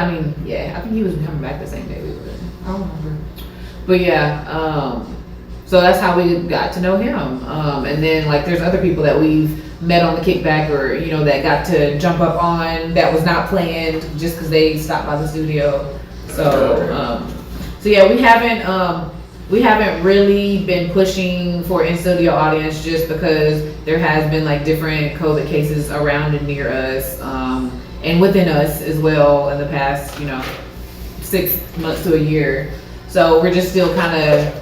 S1: I think he was coming back the same day we were. I don't remember. But yeah, so that's how we got to know him. And then like there's other people that we've met on the kickback or that got to jump up on that was not planned just because they stopped by the studio. So yeah, we haven't really been pushing for in-studio audience just because there has been like different COVID cases around and near us, and within us as well in the past, 6 months to a year. So we're just still kind of,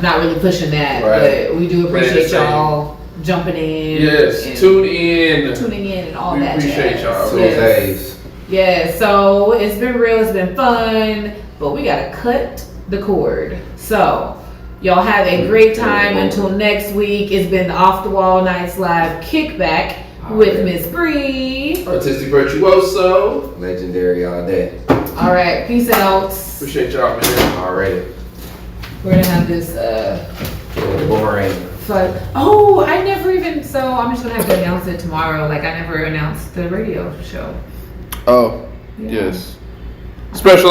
S1: not really pushing that, but we do appreciate y'all jumping in.
S2: Yes, tuning in
S1: and all
S2: we
S1: that.
S2: We appreciate y'all.
S1: Yes. Yeah, so it's been real, it's been fun, but we gotta cut the cord. So y'all have a great time until next week. It's been the Off the Wall Nights Live Kickback with Miss Bree.
S2: Artistic Virtuoso.
S3: Legendary all day.
S1: All right, peace out.
S2: Appreciate y'all, man.
S3: Already.
S1: We're gonna have this
S3: boring.
S1: fun. So I'm just gonna have to announce it tomorrow. Like I never announced the radio show.
S2: Oh, yes. Special